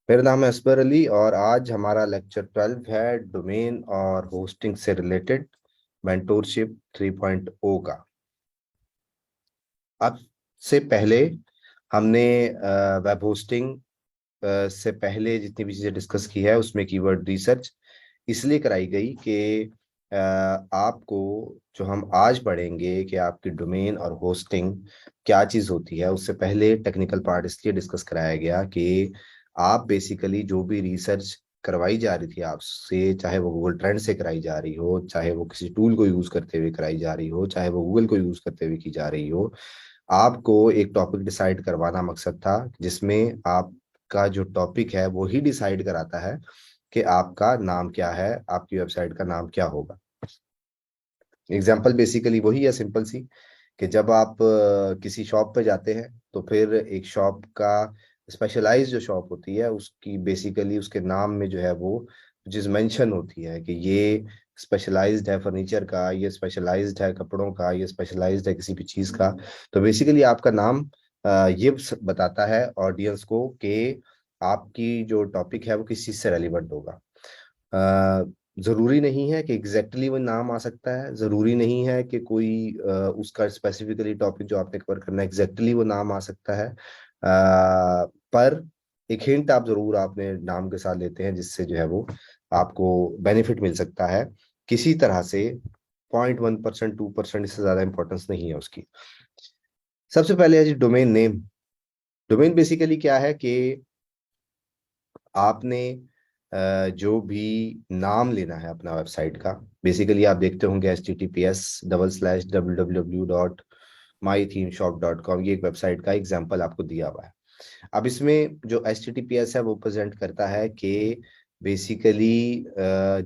मेरा नाम है असबर अली और आज हमारा लेक्चर 12 है डोमेन और होस्टिंग से रिलेटेड मेंटोरशिप 3.0 का। अब से पहले हमने वेब होस्टिंग से पहले जितनी भी चीज़ें डिस्कस की है उसमें कीवर्ड रिसर्च इसलिए कराई गई कि आपको जो हम आज पढ़ेंगे कि आपकी डोमेन और होस्टिंग क्या चीज़ होती है, उससे पहले टेक्निकल पार्ट इसलिए डिस्कस कराया गया कि आप बेसिकली जो भी रिसर्च करवाई जा रही थी आपसे, चाहे वो गूगल ट्रेंड से कराई जा रही हो, चाहे वो किसी टूल को यूज़ करते हुए कराई जा रही हो, चाहे वो गूगल को यूज़ करते हुए की जा रही हो, आपको एक टॉपिक डिसाइड करवाना मकसद था, जिसमें आपका जो टॉपिक है वो ही डिसाइड कराता है कि आपका नाम क्या है, आपकी वेबसाइट का नाम क्या होगा। एग्जाम्पल बेसिकली वही है, सिंपल सी, कि जब आप किसी शॉप पे जाते हैं तो फिर एक शॉप का स्पेशलाइज जो शॉप होती है उसकी बेसिकली उसके नाम में जो है वो चीज मेंशन होती है कि ये स्पेशलाइज्ड है फर्नीचर का, ये स्पेशलाइज्ड है कपड़ों का, ये स्पेशलाइज्ड है किसी भी चीज का। तो बेसिकली आपका नाम ये बताता है ऑडियंस को कि आपकी जो टॉपिक है वो किस चीज से रेलिवेंट होगा। जरूरी नहीं है कि एग्जैक्टली वो नाम आ सकता है, जरूरी नहीं है कि कोई उसका स्पेसिफिकली टॉपिक जो आपने कवर करना है एग्जैक्टली वो नाम आ सकता है, पर एक हिंट आप जरूर आपने नाम के साथ लेते हैं, जिससे जो है वो आपको बेनिफिट मिल सकता है किसी तरह से। 0.1%, 2% इससे ज्यादा इंपॉर्टेंस नहीं है उसकी। सबसे पहले है जी डोमेन नेम। डोमेन बेसिकली क्या है कि आपने जो भी नाम लेना है अपना वेबसाइट का, बेसिकली आप देखते होंगे https://www.mythemeshop.com, ये एक वेबसाइट का एग्जांपल आपको दिया हुआ है। अब इसमें जो HTTPS है वो प्रेजेंट करता है कि बेसिकली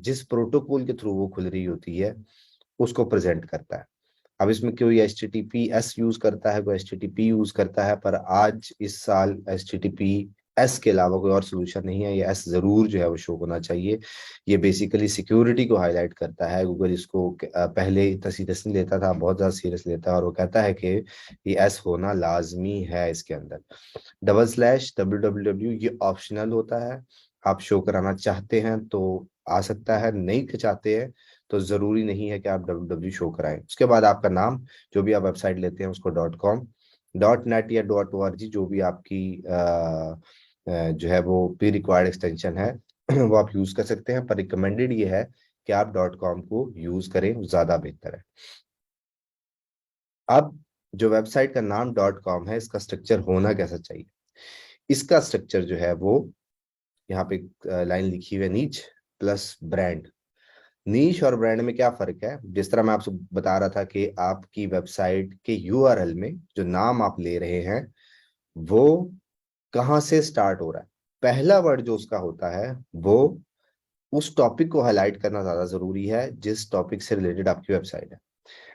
जिस प्रोटोकॉल के थ्रू वो खुल रही होती है उसको प्रेजेंट करता है। अब इसमें कोई HTTPS यूज करता है, कोई HTTP यूज करता है, पर आज इस साल HTTPS के अलावा कोई और सोल्यूशन नहीं है। ये एस जरूर जो है वो शो होना चाहिए। ये बेसिकली सिक्योरिटी को हाईलाइट करता है। गूगल इसको पहले इतना सीरियस नहीं लेता था, बहुत ज्यादा सीरियस लेता है, और वो कहता है कि ये एस होना लाजमी है इसके अंदर। /www ये ऑप्शनल होता है। आप शो कराना चाहते हैं तो आ सकता है, नहीं चाहते हैं तो जरूरी नहीं है कि आप www शो कराएं। उसके बाद आपका नाम, जो भी आप वेबसाइट लेते हैं उसको .com, .net या .org, जो भी आपकी जो है वो प्री रिक्वायर्ड एक्सटेंशन है वो आप यूज कर सकते हैं, पर रिकमेंडेड ये है कि आप .com को यूज करें, ज्यादा बेहतर है। अब जो वेबसाइट का नाम .com है, इसका स्ट्रक्चर होना कैसा चाहिए? इसका स्ट्रक्चर जो है वो यहाँ पे लाइन लिखी हुई है, नीच प्लस ब्रांड। नीश और ब्रांड में क्या फर्क है? जिस तरह मैं आपसे बता रहा था कि आपकी वेबसाइट के यूआरएल में जो नाम आप ले रहे हैं वो कहाँ से स्टार्ट हो रहा है, पहला वर्ड जो उसका होता है वो उस टॉपिक को हाईलाइट करना ज्यादा जरूरी है जिस टॉपिक से रिलेटेड आपकी वेबसाइट है।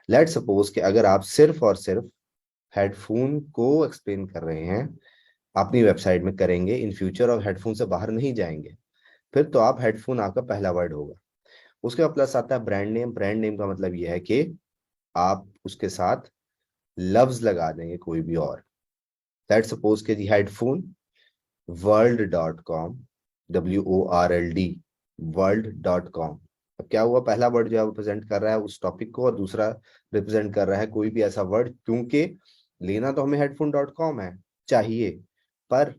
लेट सपोज कि अगर आप सिर्फ और सिर्फ हेडफोन को एक्सप्लेन कर रहे हैं अपनी वेबसाइट में, करेंगे इन फ्यूचर और हेडफोन से बाहर नहीं जाएंगे, फिर तो आप हेडफोन आपका पहला वर्ड होगा। उसके बाद प्लस आता है ब्रांड नेम। ब्रांड नेम का मतलब यह है कि आप उसके साथ लफ्ज लगा देंगे कोई भी और। लेट्स सपोज के जी हेडफोन world.com, WORLD, world.com। अब क्या हुआ, पहला वर्ड जो है वो रिप्रेजेंट कर रहा है उस टॉपिक को, और दूसरा रिप्रेजेंट कर रहा है कोई भी ऐसा वर्ड, क्योंकि लेना तो हमें headphone.com है चाहिए, पर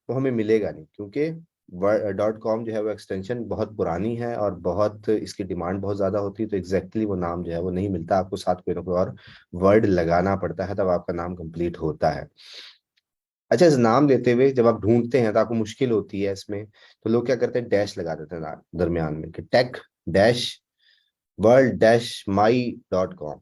वो हमें मिलेगा नहीं, क्योंकि .com जो है वो एक्सटेंशन बहुत पुरानी है और बहुत इसकी डिमांड बहुत ज्यादा होती है, तो एग्जैक्टली वो नाम जो है वो नहीं मिलता, आपको साथ कोई ना कोई और वर्ड लगाना पड़ता है, तब आपका नाम कंप्लीट होता है। अच्छा, इस नाम लेते हुए जब आप ढूंढते हैं तो आपको मुश्किल होती है इसमें, तो लोग क्या करते हैं, डैश लगा देते हैं दरमियान में, कि टेक डैश world-my.com।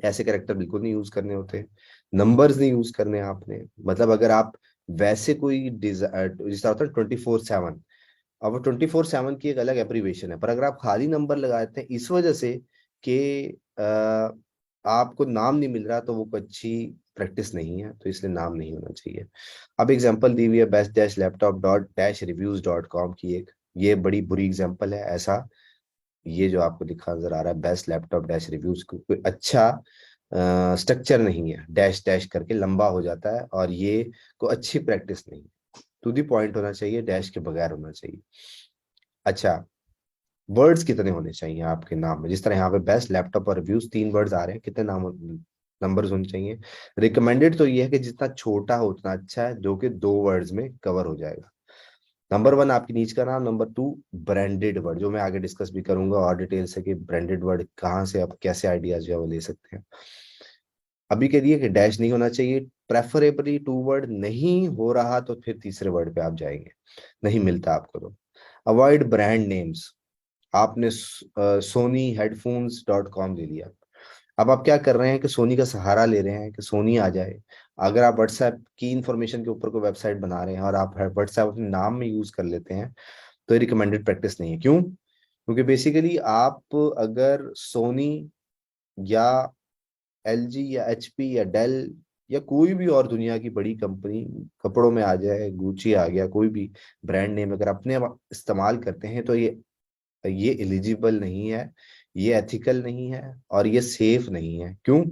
ऐसे कैरेक्टर बिल्कुल नहीं यूज करने होते, नंबर्स नहीं यूज करने आपने। मतलब अगर आप वैसे कोई जिस होता है 24/7, अब वो 24/7 की एक अलग एब्रीवेशन है, पर अगर आप खाली नंबर लगा देते हैं इस वजह से कि आपको नाम नहीं मिल रहा, तो वो कोई अच्छी प्रैक्टिस नहीं है, तो इसलिए नाम नहीं होना चाहिए। अब एग्जांपल दी हुई है best-laptop.reviews.com की एक, ये बड़ी बुरी एग्जांपल है। ऐसा ये जो आपको दिखा नजर आ रहा है बेस्ट लैपटॉप डैश रिव्यूज, कोई अच्छा स्ट्रक्चर नहीं है, डैश डैश करके लंबा हो जाता है और ये कोई अच्छी प्रैक्टिस नहीं है। टू द पॉइंट होना चाहिए, डैश के बगैर होना चाहिए। अच्छा, वर्ड्स कितने होने चाहिए आपके नाम में? जिस तरह यहाँ पे बेस्ट लैपटॉप और रिव्यूज 3 वर्ड्स आ रहे हैं, कितने नाम नंबर्स होने चाहिए? रिकमेंडेड तो ये है कि जितना छोटा हो उतना अच्छा है, जो कि 2 वर्ड्स में कवर हो जाएगा। नंबर 1 आपकी नीच का नाम, नंबर 2 ब्रांडेड वर्ड, जो मैं आगे डिस्कस भी करूंगा और डिटेल से कि ब्रांडेड वर्ड कहाँ से आप कैसे आइडियाज जो है वो ले सकते हैं। अभी के लिए कि डैश नहीं होना चाहिए, प्रेफरेबली 2 वर्ड, नहीं हो रहा तो फिर तीसरे वर्ड पे आप जाएंगे, नहीं मिलता आपको तो। Avoid brand names. आपने सोनी हेडफोन्स डॉट कॉम ले लिया, अब आप क्या कर रहे हैं कि सोनी का सहारा ले रहे हैं कि सोनी आ जाए। अगर आप व्हाट्सएप की इंफॉर्मेशन के ऊपर कोई वेबसाइट बना रहे हैं और आप व्हाट्सएप अपने नाम में यूज कर लेते हैं, तो ये रिकमेंडेड प्रैक्टिस नहीं है। क्यों? क्योंकि बेसिकली आप अगर सोनी या एलजी या एचपी या डेल या कोई भी और दुनिया की बड़ी कंपनी कपड़ों में आ जाए, गुची आ गया, कोई भी ब्रांड नेम अगर अपने इस्तेमाल करते हैं, तो ये एलिजिबल नहीं है, ये एथिकल नहीं है और ये सेफ नहीं है। क्यों?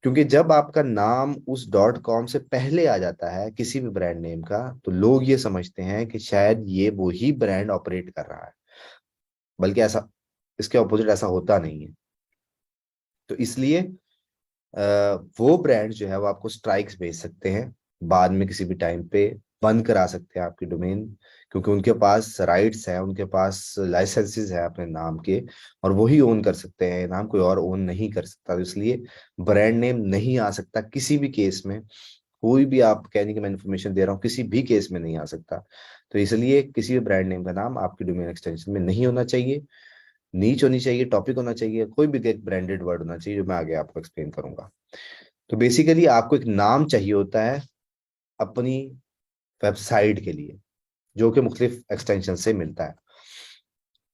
क्योंकि जब आपका नाम उस डॉट कॉम से पहले आ जाता है किसी भी ब्रांड नेम का, तो लोग ये समझते हैं कि शायद ये वो ही ब्रांड ऑपरेट कर रहा है, बल्कि ऐसा, इसके ऑपोजिट ऐसा होता नहीं है। तो इसलिए वो ब्रांड जो है वो आपको स्ट्राइक्स भेज सकते हैं, बाद में किसी भी टाइम पे बंद करा सकते हैं आपकी डोमेन, क्योंकि उनके पास राइट्स है, उनके पास लाइसेंसेस है अपने नाम के, और वही ओन कर सकते हैं, नाम कोई और ओन नहीं कर सकता। तो इसलिए ब्रांड नेम नहीं आ सकता किसी भी केस में, कोई भी आप कहने की मैं इन्फॉर्मेशन दे रहा हूँ, किसी भी केस में नहीं आ सकता। तो इसलिए किसी भी ब्रांड नेम का नाम आपकी डोमेन एक्सटेंशन में नहीं होना चाहिए, नीच होनी चाहिए, टॉपिक होना चाहिए, कोई भी एक ब्रांडेड वर्ड होना चाहिए, जो मैं आगे आपको एक्सप्लेन करूंगा। तो बेसिकली आपको एक नाम चाहिए होता है अपनी वेबसाइट के लिए, जो कि मुख्तलिफ एक्सटेंशन से मिलता है।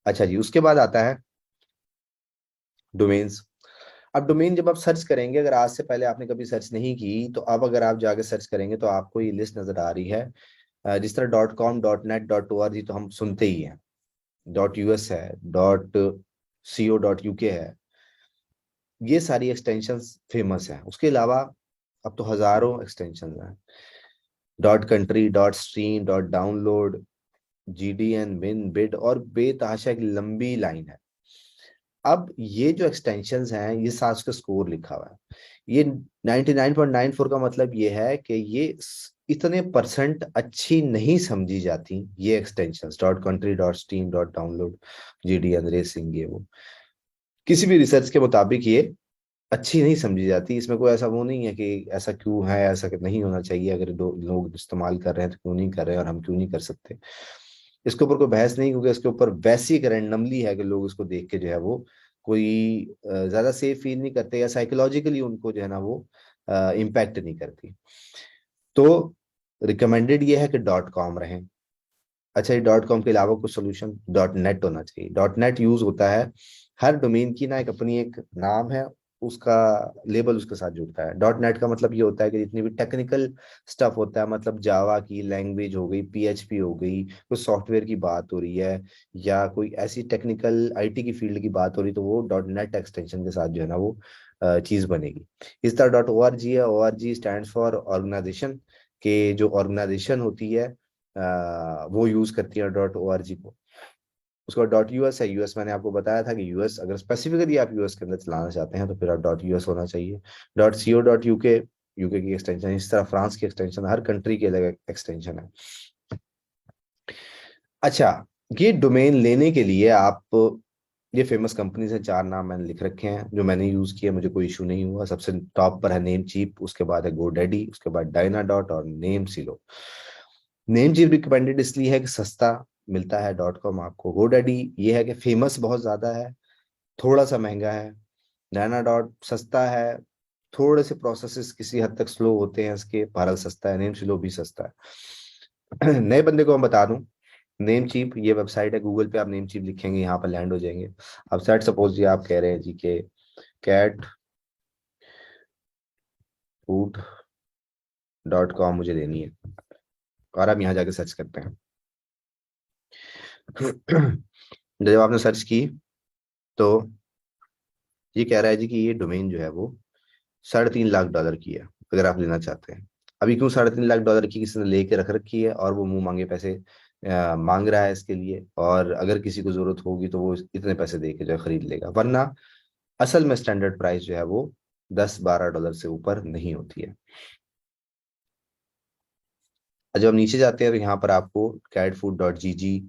अच्छा जी, उसके बाद आता है डोमेन्स। अब डोमेन जब आप सर्च करेंगे, अगर आज से पहले आपने कभी सर्च नहीं की, तो अब अगर आप जाके सर्च करेंगे तो आपको ये लिस्ट नजर आ रही है। जिस तरह .com, .net, .org तो हम सुनते ही हैं, .us है, .co.uk है, ये सारी एक्सटेंशंस फेमस हैं। उसके अलावा अब तो हजारों एक्सटेंशन हैं, .country, .stream, .download, GDN, बिन, बिड और बेतहाशा एक लंबी लाइन है। अब ये जो एक्सटेंशंस हैं, ये साथ उसका स्कोर लिखा हुआ है, ये 99.94 का मतलब ये है कि ये इतने परसेंट अच्छी नहीं समझी जाती ये extensions, .country, .stream, .download, GDN, racing, ये वो किसी भी रिसर्च के मुताबिक ये अच्छी नहीं समझी जाती। इसमें कोई ऐसा वो नहीं है कि ऐसा क्यों है, ऐसा नहीं होना चाहिए, अगर दो लोग इस्तेमाल कर रहे हैं तो क्यों नहीं कर रहे हैं और हम क्यों नहीं कर सकते। इसके ऊपर कोई बहस नहीं, क्योंकि इसके ऊपर वैसी एक रैंडमली है कि लोग इसको देख के जो है वो कोई ज्यादा सेफ फील नहीं करते, या साइकोलॉजिकली उनको जो है ना वो इम्पैक्ट नहीं करती। तो रिकमेंडेड ये है कि .com रहे। अच्छा, ये .com के अलावा कुछ सोल्यूशन, .net होना चाहिए। .net यूज होता है, हर डोमेन की ना एक अपनी एक नाम है, उसका लेबल उसके साथ जुड़ता है। .net का मतलब ये होता है कि जितनी भी टेक्निकल स्टफ होता है, मतलब जावा की लैंग्वेज हो गई, PHP हो गई, कुछ सॉफ्टवेयर की बात हो रही है, या कोई ऐसी टेक्निकल IT की फील्ड की बात हो रही, तो वो .net एक्सटेंशन के साथ जो है ना वो चीज बनेगी। इस तरह .org है, ORG स्टैंड फॉर ऑर्गेनाइजेशन, के जो ऑर्गेनाइजेशन होती है वो यूज करती है .org को। उसका .us है, US मैंने आपको बताया था कि US, अगर स्पेसिफिकली आप US के अंदर चलाना चाहते हैं तो फिर आप .us होना चाहिए। .co.uk, यूके की एक्सटेंशन, इस तरह फ्रांस की एक्सटेंशन, हर कंट्री की अलग एक्सटेंशन है। अच्छा, ये डोमेन लेने के लिए आप, ये फेमस कंपनी से 4 नाम मैंने लिख रखे हैं जो मैंने यूज किया, मुझे कोई इशू नहीं हुआ। सबसे टॉप पर है नेम चीप, उसके बाद है GoDaddy, उसके बाद Dynadot और नेम सिलो। नेम चीप रिकमेंडेड इसलिए है कि सस्ता मिलता है .com आपको। GoDaddy ये है कि फेमस बहुत ज्यादा है, थोड़ा सा महंगा है। Dynadot सस्ता है, थोड़े से प्रोसेसेस किसी हद तक स्लो होते हैं इसके, भारत सस्ता है। नेम सिलो भी सस्ता है। नए बंदे को मैं बता दूं, नेम चीप ये वेबसाइट है, गूगल पे आप नेम चीप लिखेंगे यहाँ पर लैंड हो जाएंगे। अब सेट सपोज जी आप कह रहे हैं जी के कैट फूड .com मुझे लेनी है, और आप यहाँ जाके सर्च करते हैं। जब आपने सर्च की, तो ये कह रहा है जी कि ये डोमेन जो है वो $3.5 लाख की है, अगर आप लेना चाहते हैं। अभी क्यों $3.5 लाख की किसी ने लेके रख रखी है और वो मुंह मांगे पैसे मांग रहा है इसके लिए, और अगर किसी को जरूरत होगी तो वो इतने पैसे दे के जो है खरीद लेगा, वरना असल में स्टैंडर्ड प्राइस जो है वो $10-12 से ऊपर नहीं होती है। और जब हम नीचे जाते हैं तो यहाँ पर आपको catfood.gg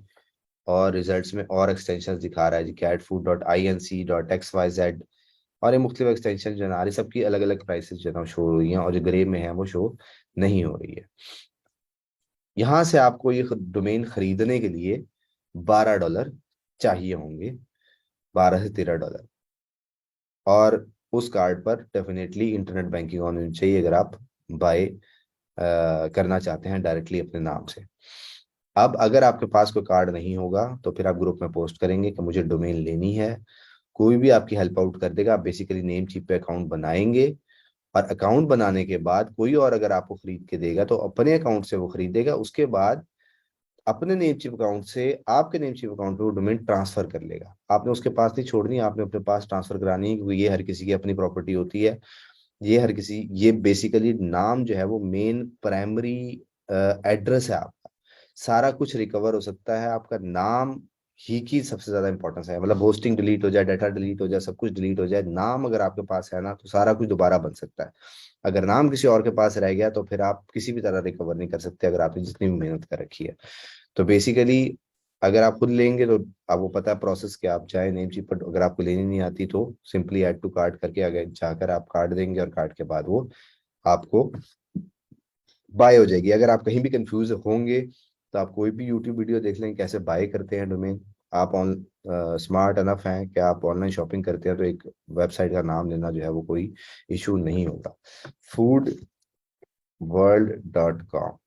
और रिजल्ट्स में और एक्सटेंशन दिखा रहा है जी, catfood.inc.xyz, और ये मुख्तलिफ एक्सटेंशन जो है ना, सबकी अलग अलग प्राइसेस जो है ना शो हो रही हैं, और जो ग्रे में है वो शो नहीं हो रही है। यहाँ से आपको ये डोमेन खरीदने के लिए $12 चाहिए होंगे, $12 से $13, और उस कार्ड पर डेफिनेटली इंटरनेट बैंकिंग ऑन होनी चाहिए अगर आप बाय करना चाहते हैं डायरेक्टली अपने नाम से। अब अगर आपके पास कोई कार्ड नहीं होगा तो फिर आप ग्रुप में पोस्ट करेंगे कि मुझे डोमेन लेनी है, कोई भी आपकी हेल्प आउट कर देगा। आप बेसिकली नेम चीप पे अकाउंट बनाएंगे, और अकाउंट बनाने के बाद कोई और अगर आपको खरीद के देगा तो अपने अकाउंट से वो खरीदेगा, उसके बाद अपने नेम चीप अकाउंट से आपके नेम चीप अकाउंट पे वो डोमेन ट्रांसफर कर लेगा। आपने उसके पास नहीं छोड़नी, आपने अपने पास ट्रांसफर करानी है, क्योंकि ये हर किसी की अपनी प्रॉपर्टी होती है। ये हर किसी, ये बेसिकली नाम जो है वो मेन प्राइमरी एड्रेस है आपका। सारा कुछ रिकवर हो सकता है, आपका नाम ही की सबसे ज्यादा इंपॉर्टेंस है। मतलब होस्टिंग डिलीट हो जाए, डाटा डिलीट हो जाए, सब कुछ डिलीट हो जाए, नाम अगर आपके पास है ना तो सारा कुछ दोबारा बन सकता है। अगर नाम किसी और के पास रह गया तो फिर आप किसी भी तरह रिकवर नहीं कर सकते, अगर आपने जितनी भी मेहनत कर रखी है। तो बेसिकली अगर आप खुद लेंगे तो आपको पता है प्रोसेस, कि आप चाहे नेम चीप पर, अगर आपको लेनी नहीं आती तो सिंपली ऐड टू कार्ट करके अगर जाकर आप कार्ड देंगे, और कार्ड के बाद वो आपको बाय हो जाएगी। अगर आप कहीं भी कंफ्यूज होंगे तो आप कोई भी यूट्यूब वीडियो देख लें कैसे बाय करते हैं डोमेन। आप ऑन स्मार्ट अनफ हैं कि आप ऑनलाइन शॉपिंग करते हैं तो एक वेबसाइट का नाम लेना जो है वो कोई इशू नहीं होगा। foodworld.com,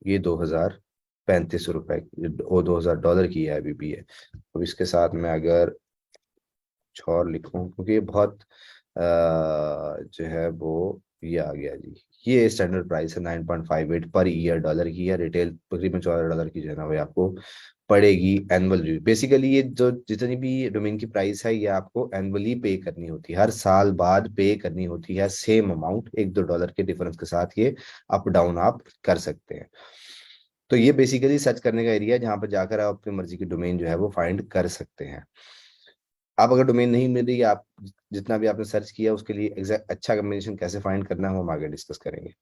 ये $2035 वो $2000 की है अभी भी है। अब इसके साथ में अगर कुछ और लिखूं, क्योंकि ये बहुत जो है वो ये आ गया जी, ये स्टैंडर्ड प्राइस है 9.58 पर ईयर डॉलर की है। रिटेल तकरीबन $14 की जो है ना वो आपको पड़ेगी एनुअल रिव्यू। बेसिकली ये जो जितनी भी डोमेन की प्राइस है ये आपको एनुअली पे करनी होती है, हर साल बाद पे करनी होती है, सेम अमाउंट, $1-2 के डिफरेंस के साथ ये अप डाउन आप कर सकते हैं। तो ये बेसिकली सर्च करने का एरिया है जहाँ पर जाकर आप अपनी मर्जी की डोमेन जो है वो फाइंड कर सकते हैं। आप अगर डोमेन नहीं मिल रही, आप जितना भी आपने सर्च किया उसके लिए एग्जैक्ट अच्छा कम्बिनेशन कैसे फाइंड करना है वो हम आगे डिस्कस करेंगे।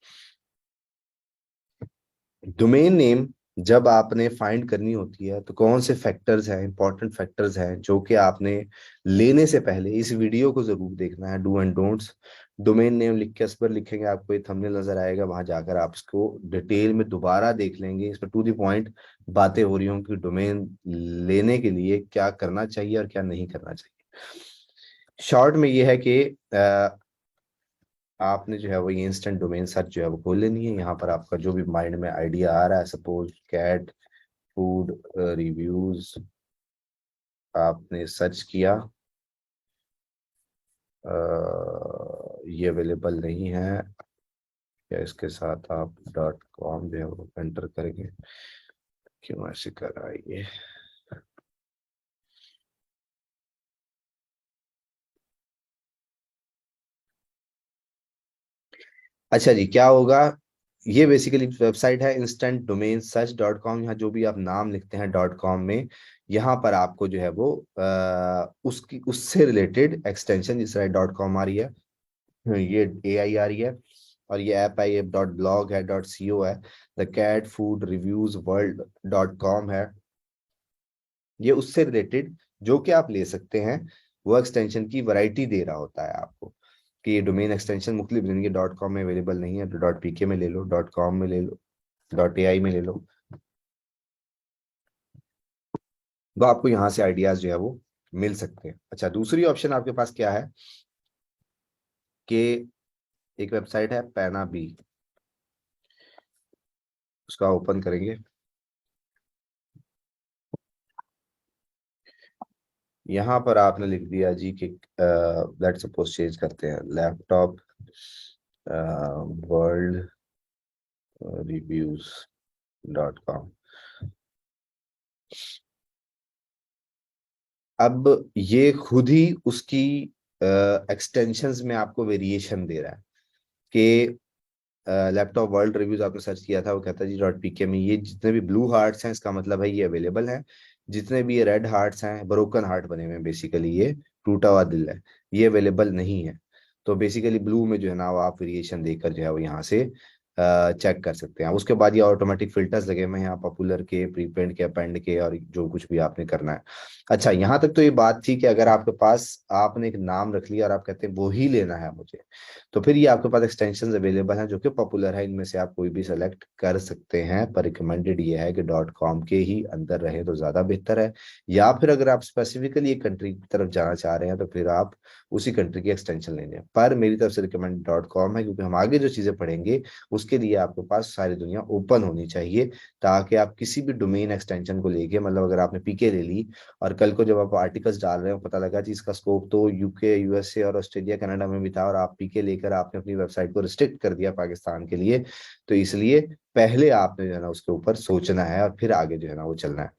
डोमेन नेम जब आपने फाइंड करनी होती है तो कौन से फैक्टर्स हैं, इंपॉर्टेंट फैक्टर्स हैं जो कि आपने लेने से पहले इस वीडियो को जरूर देखना है, do and don'ts. Domain name लिख के इस पर लिखेंगे, आपको ये थंबनेल नजर आएगा, वहां जाकर आप इसको डिटेल में दोबारा देख लेंगे। इस पर टू द पॉइंट बातें हो रही होंगी कि डोमेन लेने के लिए क्या करना चाहिए और क्या नहीं करना चाहिए। शॉर्ट में ये है कि आपने जो है वो ये इंस्टेंट डोमेन सर्च जो है वो खोल लेनी है। यहाँ पर आपका जो भी माइंड में आइडिया आ रहा है, सपोज कैट फूड रिव्यूज आपने सर्च किया, ये अवेलेबल नहीं है, या इसके साथ आप .com जो है वो एंटर करेंगे। क्यों ऐसे कर रहा है ये? अच्छा जी, क्या होगा, ये बेसिकली वेबसाइट है instant-domain-search.com। यहाँ जो भी आप नाम लिखते हैं .com में, यहाँ पर आपको जो है वो उसकी उससे रिलेटेड एक्सटेंशन, जिस तरह .com आ रही है, ये AI आ रही है, और ये ऐप है, ये .blog है, .co है, the cat food reviews world .com है, ये उससे रिलेटेड जो कि आप ले सकते हैं। वो एक्सटेंशन की वैरायटी दे रहा होता है आपको, कि ये डोमेन एक्सटेंशन मुख्तलिफ जिनके .com में अवेलेबल नहीं है तो .pk में ले लो, .com में ले लो, .ai में ले लो। तो आपको यहाँ से आइडियाज जो है वो मिल सकते हैं। अच्छा, दूसरी ऑप्शन आपके पास क्या है कि एक वेबसाइट है पैना बी, उसका ओपन करेंगे। यहाँ पर आपने लिख दिया जी कि लेट्स सपोज चेंज करते हैं, लैपटॉप वर्ल्ड रिव्यूज .com। अब ये खुद ही उसकी एक्सटेंशंस में आपको वेरिएशन दे रहा है कि लैपटॉप वर्ल्ड रिव्यूज आपने सर्च किया था, वो कहता है जी .pk में ये जितने भी ब्लू हार्ट्स हैं इसका मतलब है ये अवेलेबल है, जितने भी ये रेड हार्ट्स हैं, ब्रोकन हार्ट बने हुए हैं, बेसिकली ये टूटा हुआ दिल है, ये अवेलेबल नहीं है। तो बेसिकली ब्लू में जो है ना वो आप वेरिएशन देकर जो है वो यहाँ से चेक कर सकते हैं। उसके बाद ये ऑटोमेटिक फिल्टर्स लगे हुए हैं यहाँ, पॉपुलर के, प्रीपेड के, अपेंड के, और जो कुछ भी आपने करना है। अच्छा, यहाँ तक तो ये बात थी कि अगर आपके पास आपने एक नाम रख लिया और आप कहते हैं वो ही लेना है मुझे, तो फिर ये आपके पास एक्सटेंशन अवेलेबल हैं जो कि पॉपुलर है, इनमें से आप कोई भी सेलेक्ट कर सकते हैं। पर रिकमेंडेड ये है कि .com के ही अंदर रहे तो ज्यादा बेहतर है, या फिर अगर आप स्पेसिफिकली एक कंट्री की तरफ जाना चाह रहे हैं तो फिर आप उसी कंट्री की एक्सटेंशन लेंगे। पर मेरी तरफ से रिकमेंड .com है, क्योंकि हम आगे जो चीजें पढ़ेंगे उसके लिए आपके पास सारी दुनिया ओपन होनी चाहिए, ताकि आप किसी भी डोमेन एक्सटेंशन को लेके, मतलब अगर आपने पीके ले ली और कल को जब आप आर्टिकल्स डाल रहे हो पता लगा कि इसका स्कोप तो यूके, यूएसए और ऑस्ट्रेलिया, कनाडा में भी था, और आप पीके लेकर आपने अपनी वेबसाइट को रिस्ट्रिक्ट कर दिया पाकिस्तान के लिए, तो इसलिए पहले आपने जो है ना उसके ऊपर सोचना है और फिर आगे जो है ना वो चलना है।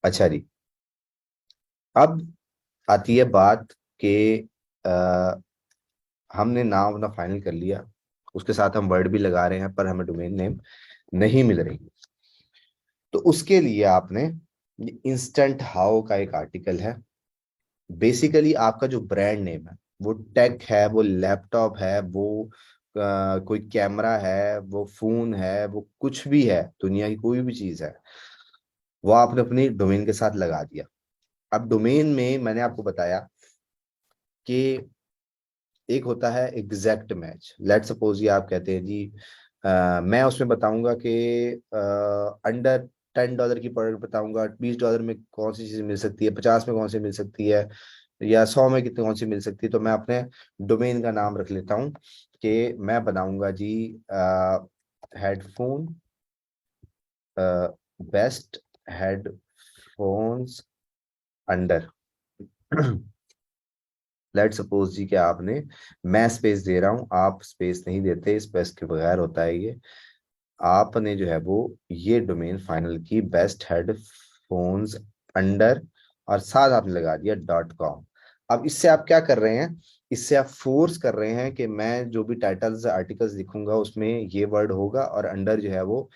अच्छा जी, अब आती है बात कि आ, हमने नाम अपना फाइनल कर लिया, उसके साथ हम वर्ड भी लगा रहे हैं, पर हमें डोमेन नेम नहीं मिल रही। तो उसके लिए आपने इंस्टेंट हाउ का एक आर्टिकल है। बेसिकली आपका जो ब्रांड नेम है, वो टेक है, वो लैपटॉप है, वो कोई कैमरा है, वो फोन है, वो कुछ भी है, दुनिया की कोई भी चीज है, वो आपने अपनी डोमेन के साथ लगा दिया। अब डोमेन में मैंने आपको बताया कि एक होता है एग्जैक्ट मैच। लेट सपोज ये आप कहते हैं जी, मैं उसमें बताऊंगा कि अंडर $10 की प्रोडक्ट बताऊंगा, $20 में कौन सी चीज मिल सकती है, 50 में कौन सी मिल सकती है, या 100 में कितनी कौन सी मिल सकती है। तो मैं अपने डोमेन का नाम रख लेता हूँ कि मैं बनाऊंगा जी headphone, best headphones under let suppose जी कि आपने, मैं स्पेस दे रहा हूं, आप स्पेस नहीं देते, स्पेस के बगैर होता है ये, आपने जो है वो ये डोमेन फाइनल की बेस्ट हेडफोन्स अंडर, और साथ आपने लगा दिया .com। अब इससे आप क्या कर रहे हैं, इससे आप फोर्स कर रहे हैं कि मैं जो भी टाइटल्स आर्टिकल्स लिखूंगा उसमें ये वर्ड होगा, और अंडर जो है वो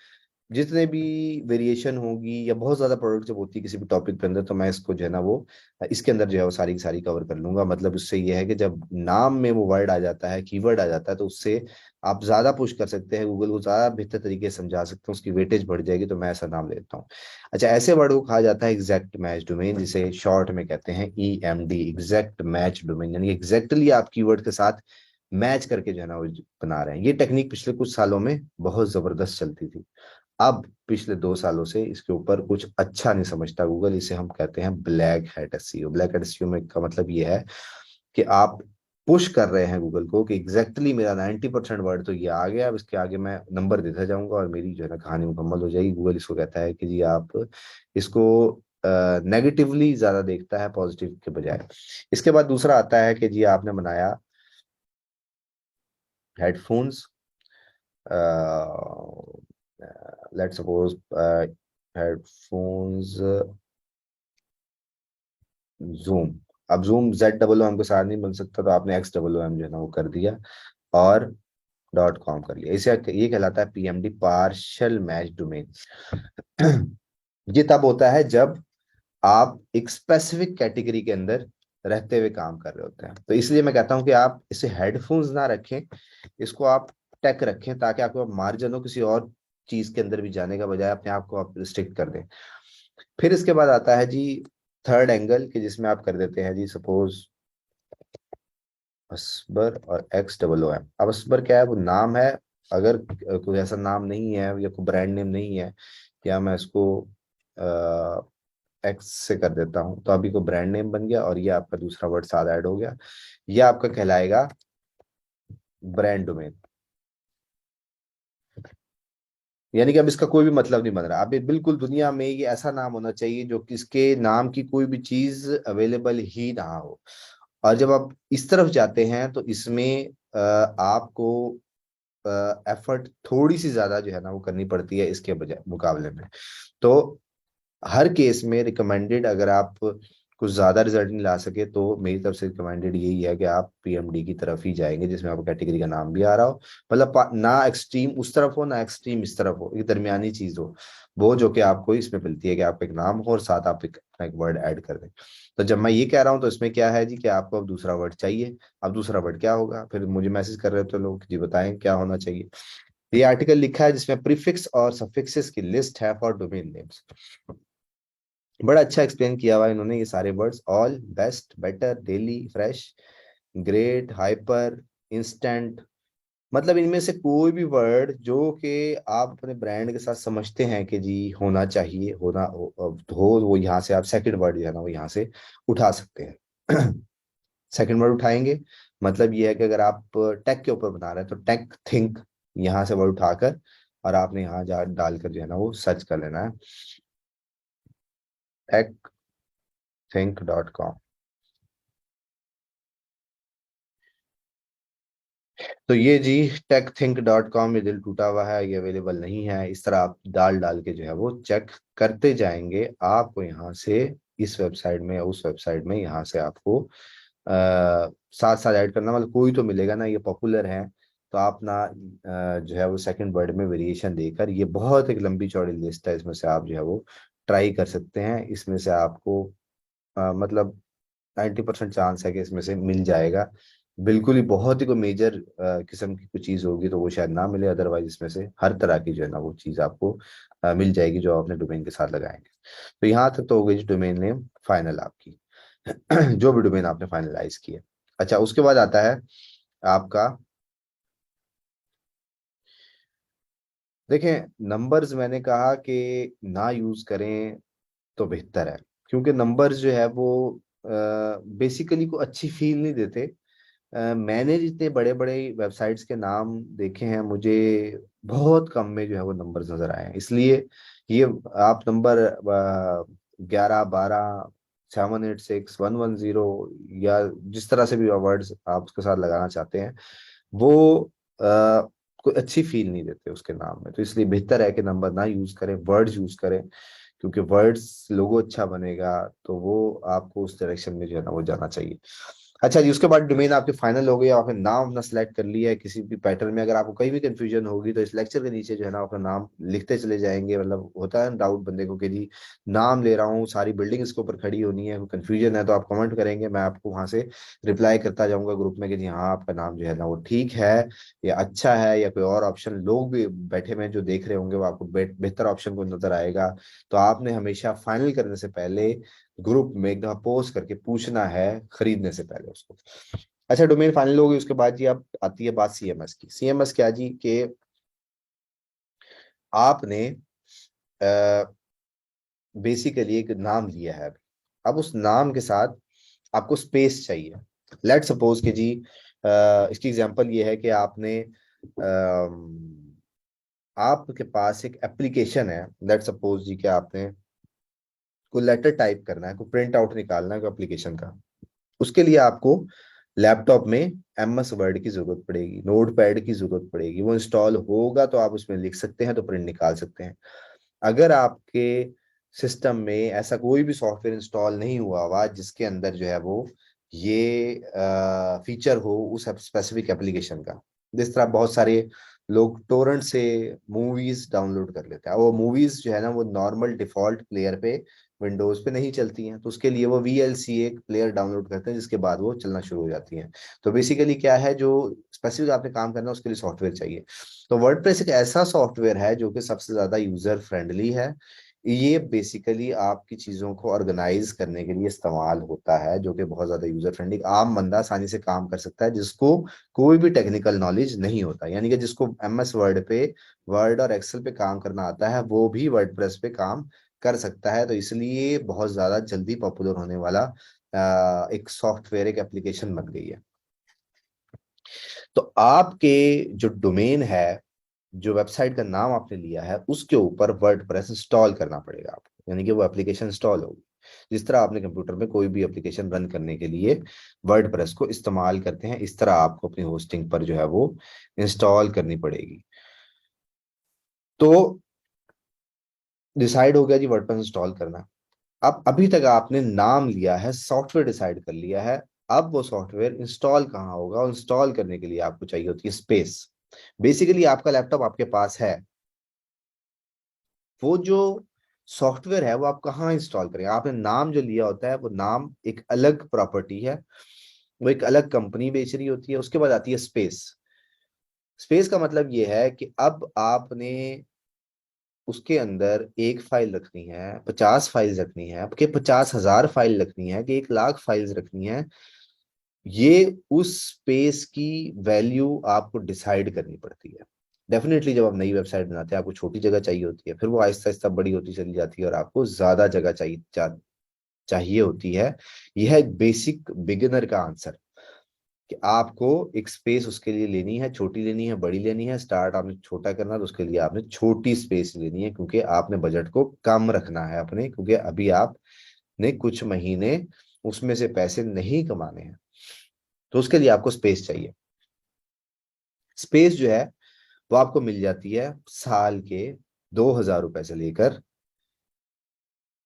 जितने भी वेरिएशन होगी, या बहुत ज्यादा प्रोडक्ट जब होती है किसी भी टॉपिक पे अंदर, तो मैं इसको जो है ना वो इसके अंदर जो है वो सारी की सारी कवर कर लूंगा। मतलब उससे ये है कि जब नाम में वो वर्ड आ जाता है, कीवर्ड आ जाता है, तो उससे आप ज्यादा पुश कर सकते हैं, गूगल को ज्यादा बेहतर तरीके से समझा सकते हैं, उसकी वेटेज बढ़ जाएगी। तो मैं ऐसा नाम लेता हूँ। अच्छा, ऐसे वर्ड को कहा जाता है एग्जैक्ट मैच डोमेन, जिसे शॉर्ट में कहते हैं EMD, एग्जैक्ट मैच डोमेन, यानी एग्जैक्टली आप कीवर्ड के साथ मैच करके जो है ना वो बना रहे हैं। ये टेक्निक पिछले कुछ सालों में बहुत जबरदस्त चलती थी। अब पिछले 2 सालों से इसके ऊपर कुछ अच्छा नहीं समझता गूगल, इसे हम कहते हैं black hat SEO. Black hat SEO में का मतलब ये है कि आप पुश कर रहे हैं गूगल को कि एग्जैक्टली मेरा 90% वर्ड तो ये आ गया, अब इसके आगे मैं नंबर देता जाऊंगा और मेरी जो है ना कहानी मुकम्मल हो जाएगी। गूगल इसको कहता है कि जी आप इसको नेगेटिवली ज्यादा देखता है, पॉजिटिव के बजाय। इसके बाद दूसरा आता है कि जी आपने बनाया headphones, let's suppose headphones zoom. अब जूम ZOOM के साथ नहीं बन सकता, तो आपने XOOM जो है ना वो कर दिया और .com कर लिया। इसे ये कहलाता है PMD, पार्शियल मैच डोमेन। ये तब होता है जब आप एक स्पेसिफिक कैटेगरी के अंदर रहते हुए काम कर रहे होते हैं। तो इसलिए मैं कहता हूं कि आप इसे हेडफोन्स ना रखें, इसको आप टेक रखें, ताकि आपको मार्जिन हो किसी और चीज के अंदर भी जाने का, बजाय अपने आप को आप रिस्ट्रिक्ट कर दें। फिर इसके बाद आता है जी थर्ड एंगल, कि जिसमें आप कर देते हैं जी सपोज असबर और XOOM। अब असबर क्या है, वो नाम है। अगर कोई ऐसा नाम नहीं है या कोई ब्रांड नेम नहीं है, या मैं इसको एक्स से कर देता हूँ, तो अभी को ब्रांड नेम बन गया, और ये आपका दूसरा वर्ड साथ ऐड हो गया, ये आपका कहलाएगा ब्रांड डोमेन। यानी कि अब इसका कोई भी मतलब नहीं बन रहा। अब ये बिल्कुल दुनिया में ये ऐसा नाम होना चाहिए जो कि इसके नाम की कोई भी चीज अवेलेबल ही ना हो। और जब आप इस तरफ जाते हैं तो इसमें आपको एफर्ट थोड़ी सी ज्यादा जो है ना वो करनी पड़ती है इसके बजाय मुकाबले में। तो हर केस में रिकमेंडेड, अगर आप कुछ ज्यादा रिजल्ट नहीं ला सके तो मेरी तरफ से रिकमेंडेड यही है कि आप पीएमडी की तरफ ही जाएंगे, जिसमें आपको कैटेगरी का नाम भी आ रहा हो, मतलब ना एक्सट्रीम उस तरफ हो ना एक्सट्रीम इस तरफ हो, एक दरमियानी चीज हो, वो जो कि आपको इसमें मिलती है कि आपका एक नाम हो और साथ आप एक वर्ड ऐड कर दें। तो जब मैं ये कह रहा हूँ तो इसमें क्या है जी कि आपको अब दूसरा वर्ड चाहिए। अब दूसरा वर्ड क्या होगा, फिर मुझे मैसेज कर रहे थे लोग जी बताएं क्या होना चाहिए। ये आर्टिकल लिखा है जिसमें प्रीफिक्स और सफिक्सेस की लिस्ट है फॉर डोमेन नेम्स। बड़ा अच्छा एक्सप्लेन किया हुआ है इन्होंने ये सारे words, all, best, better, daily, fresh, great, hyper, instant, मतलब इनमें से कोई भी वर्ड जो कि आप अपने ब्रांड के साथ समझते हैं कि जी होना चाहिए, हो वो यहाँ से आप सेकंड वर्ड जो है ना वो यहाँ से उठा सकते हैं। सेकंड वर्ड उठाएंगे मतलब ये है कि अगर आप टेक के ऊपर बना रहे हैं तो टेक थिंक यहाँ से वर्ड उठाकर और आपने यहाँ जा डालकर जो है ना वो सर्च कर लेना है, techthink.com। तो ये जी techthink.com, ये दिल टूटा हुआ है, ये अवेलेबल नहीं है। इस तरह आप डाल डाल के जो है वो चेक करते जाएंगे, आपको यहाँ से इस वेबसाइट में या उस वेबसाइट में यहाँ से आपको साथ साथ ऐड करना, मतलब कोई तो मिलेगा ना, ये पॉपुलर है तो आप ना जो है वो सेकंड वर्ड में वेरिएशन देकर, ये बहुत एक लंबी चौड़ी लिस्ट है, इसमें से आप जो है वो ट्राई कर सकते हैं। इसमें से आपको मतलब 90% चांस है कि इसमें से मिल जाएगा। बिल्कुल ही बहुत ही कोई मेजर किस्म की कोई चीज होगी तो वो शायद ना मिले, अदरवाइज इसमें से हर तरह की जो है ना वो चीज आपको मिल जाएगी जो आप अपने डोमेन के साथ लगाएंगे। तो यहाँ तक तो हो गई डोमेन नेम फाइनल आपकी। जो भी डोमेन आपने फाइनलाइज किया। अच्छा, उसके बाद आता है आपका, देखें नंबर्स मैंने कहा कि ना यूज करें तो बेहतर है, क्योंकि नंबर्स जो है वो बेसिकली को अच्छी फील नहीं देते। मैंने जितने बड़े बड़े वेबसाइट्स के नाम देखे हैं, मुझे बहुत कम में जो है वो नंबर्स नजर आए हैं। इसलिए ये आप नंबर 11, 12, 7, 8, 6, 1, 1, 0 या जिस तरह से भी वर्ड्स आप उसके साथ लगाना चाहते हैं, वो कोई अच्छी फील नहीं देते उसके नाम में। तो इसलिए बेहतर है कि नंबर ना यूज करें, वर्ड्स यूज करें, क्योंकि वर्ड्स लोगो अच्छा बनेगा तो वो आपको उस डायरेक्शन में जो है ना वो जाना चाहिए। अच्छा जी, उसके बाद डोमेन आपके फाइनल हो गई, आपने नाम अपना सेलेक्ट कर लिया है किसी भी पैटर्न में। अगर आपको कहीं भी कंफ्यूजन होगी तो इस लेक्चर के नीचे जो है ना अपना नाम लिखते चले जाएंगे। मतलब होता है डाउट बंदे को कि जी नाम ले रहा हूँ, सारी बिल्डिंग इसके ऊपर खड़ी होनी है, कंफ्यूजन है, तो आप कमेंट करेंगे, मैं आपको वहां से रिप्लाई करता जाऊंगा ग्रुप में कि जी हाँ आपका नाम जो है ना वो ठीक है या अच्छा है, या कोई और ऑप्शन लोग भी बैठे में जो देख रहे होंगे वो आपको बेहतर ऑप्शन को नजर आएगा। तो आपने हमेशा फाइनल करने से पहले ग्रुप में एक दफा पोस्ट करके पूछना है, खरीदने से पहले उसको। अच्छा, डोमेन फाइनल हो गई, उसके बाद जी अब आती है बात सीएमएस की। सीएमएस क्या जी कि आपने बेसिकली एक नाम लिया है, अब उस नाम के साथ आपको स्पेस चाहिए। लेट सपोज कि जी इसकी एग्जांपल ये है कि आपने आपके पास एक एप्लीकेशन है, लेट सपोज जी कि आपने कोई लेटर टाइप करना है, कोई प्रिंट आउट निकालना है कोई एप्लीकेशन का, उसके लिए आपको लैपटॉप में एमएस वर्ड की जरूरत पड़ेगी, नोट पैड की जरूरत पड़ेगी, वो इंस्टॉल होगा तो आप उसमें लिख सकते हैं, तो प्रिंट निकाल सकते हैं। अगर आपके सिस्टम में ऐसा कोई भी सॉफ्टवेयर इंस्टॉल नहीं हुआ हुआ जिसके अंदर जो है वो ये फीचर हो उस स्पेसिफिक एप्लीकेशन का, जिस तरह बहुत सारे लोग टोरेंट से मूवीज डाउनलोड कर लेते हैं, वो मूवीज जो है ना वो नॉर्मल डिफॉल्ट प्लेयर पे विंडोज पे नहीं चलती हैं, तो उसके लिए वो VLC एक प्लेयर डाउनलोड करते हैं जिसके बाद वो चलना शुरू हो जाती हैं। तो बेसिकली क्या है, जो स्पेसिफिक आपने काम करना है उसके लिए सॉफ्टवेयर चाहिए। तो वर्डप्रेस एक ऐसा सॉफ्टवेयर है जो कि सबसे ज्यादा यूजर फ्रेंडली है। ये बेसिकली आपकी चीजों को ऑर्गेनाइज करने के लिए इस्तेमाल होता है, जो कि बहुत ज्यादा यूजर फ्रेंडली, आम बंदा आसानी से काम कर सकता है जिसको कोई भी टेक्निकल नॉलेज नहीं होता, यानी कि जिसको MS वर्ड पे, वर्ड और एक्सेल पे काम करना आता है, वो भी वर्डप्रेस पे काम कर सकता है। तो इसलिए बहुत ज्यादा जल्दी पॉपुलर होने वाला एक सॉफ्टवेयर, एक एप्लीकेशन बन गई है। तो आपके जो डोमेन है, जो वेबसाइट का नाम आपने लिया है, उसके ऊपर वर्डप्रेस इंस्टॉल करना पड़ेगा आपको, यानी कि वो एप्लीकेशन इंस्टॉल होगी। जिस तरह आपने कंप्यूटर में कोई भी एप्लीकेशन रन करने के लिए वर्डप्रेस को इस्तेमाल करते हैं, इस तरह आपको अपनी होस्टिंग पर जो है वो इंस्टॉल करनी पड़ेगी। तो डिसाइड हो गया जी वर्डप्रेस इंस्टॉल करना। अब अभी तक आपने नाम लिया है, सॉफ्टवेयर डिसाइड कर लिया है, अब वो सॉफ्टवेयर इंस्टॉल कहाँ होगा, इंस्टॉल करने के लिए आपको चाहिए होती है स्पेस। बेसिकली आपका लैपटॉप आपके पास है, वो जो सॉफ्टवेयर है वो आप कहाँ इंस्टॉल करेंगे। आपने नाम जो लिया होता है वो नाम एक अलग प्रॉपर्टी है, वो एक अलग कंपनी बेच रही होती है। उसके बाद आती है स्पेस। स्पेस का मतलब ये है कि अब आपने उसके अंदर एक फाइल रखनी है, 50 फाइल्स रखनी है, आपके 50,000 फाइल रखनी है, कि 1 लाख फाइल्स रखनी है, ये उस स्पेस की वैल्यू आपको डिसाइड करनी पड़ती है। डेफिनेटली जब आप नई वेबसाइट बनाते हैं आपको छोटी जगह चाहिए होती है, फिर वो आहिस्ता आहिस्ता बड़ी होती चली जाती है और आपको ज्यादा जगह चाहिए होती है। यह एक बेसिक बिगिनर का आंसर, कि आपको एक स्पेस उसके लिए लेनी है, छोटी लेनी है, बड़ी लेनी है। स्टार्ट आपने छोटा करना है तो उसके लिए आपने छोटी स्पेस लेनी है, क्योंकि आपने बजट को कम रखना है अपने, क्योंकि अभी आपने कुछ महीने उसमें से पैसे नहीं कमाने हैं, तो उसके लिए आपको स्पेस चाहिए। स्पेस जो है वो आपको मिल जाती है साल के 2,000 रुपए से लेकर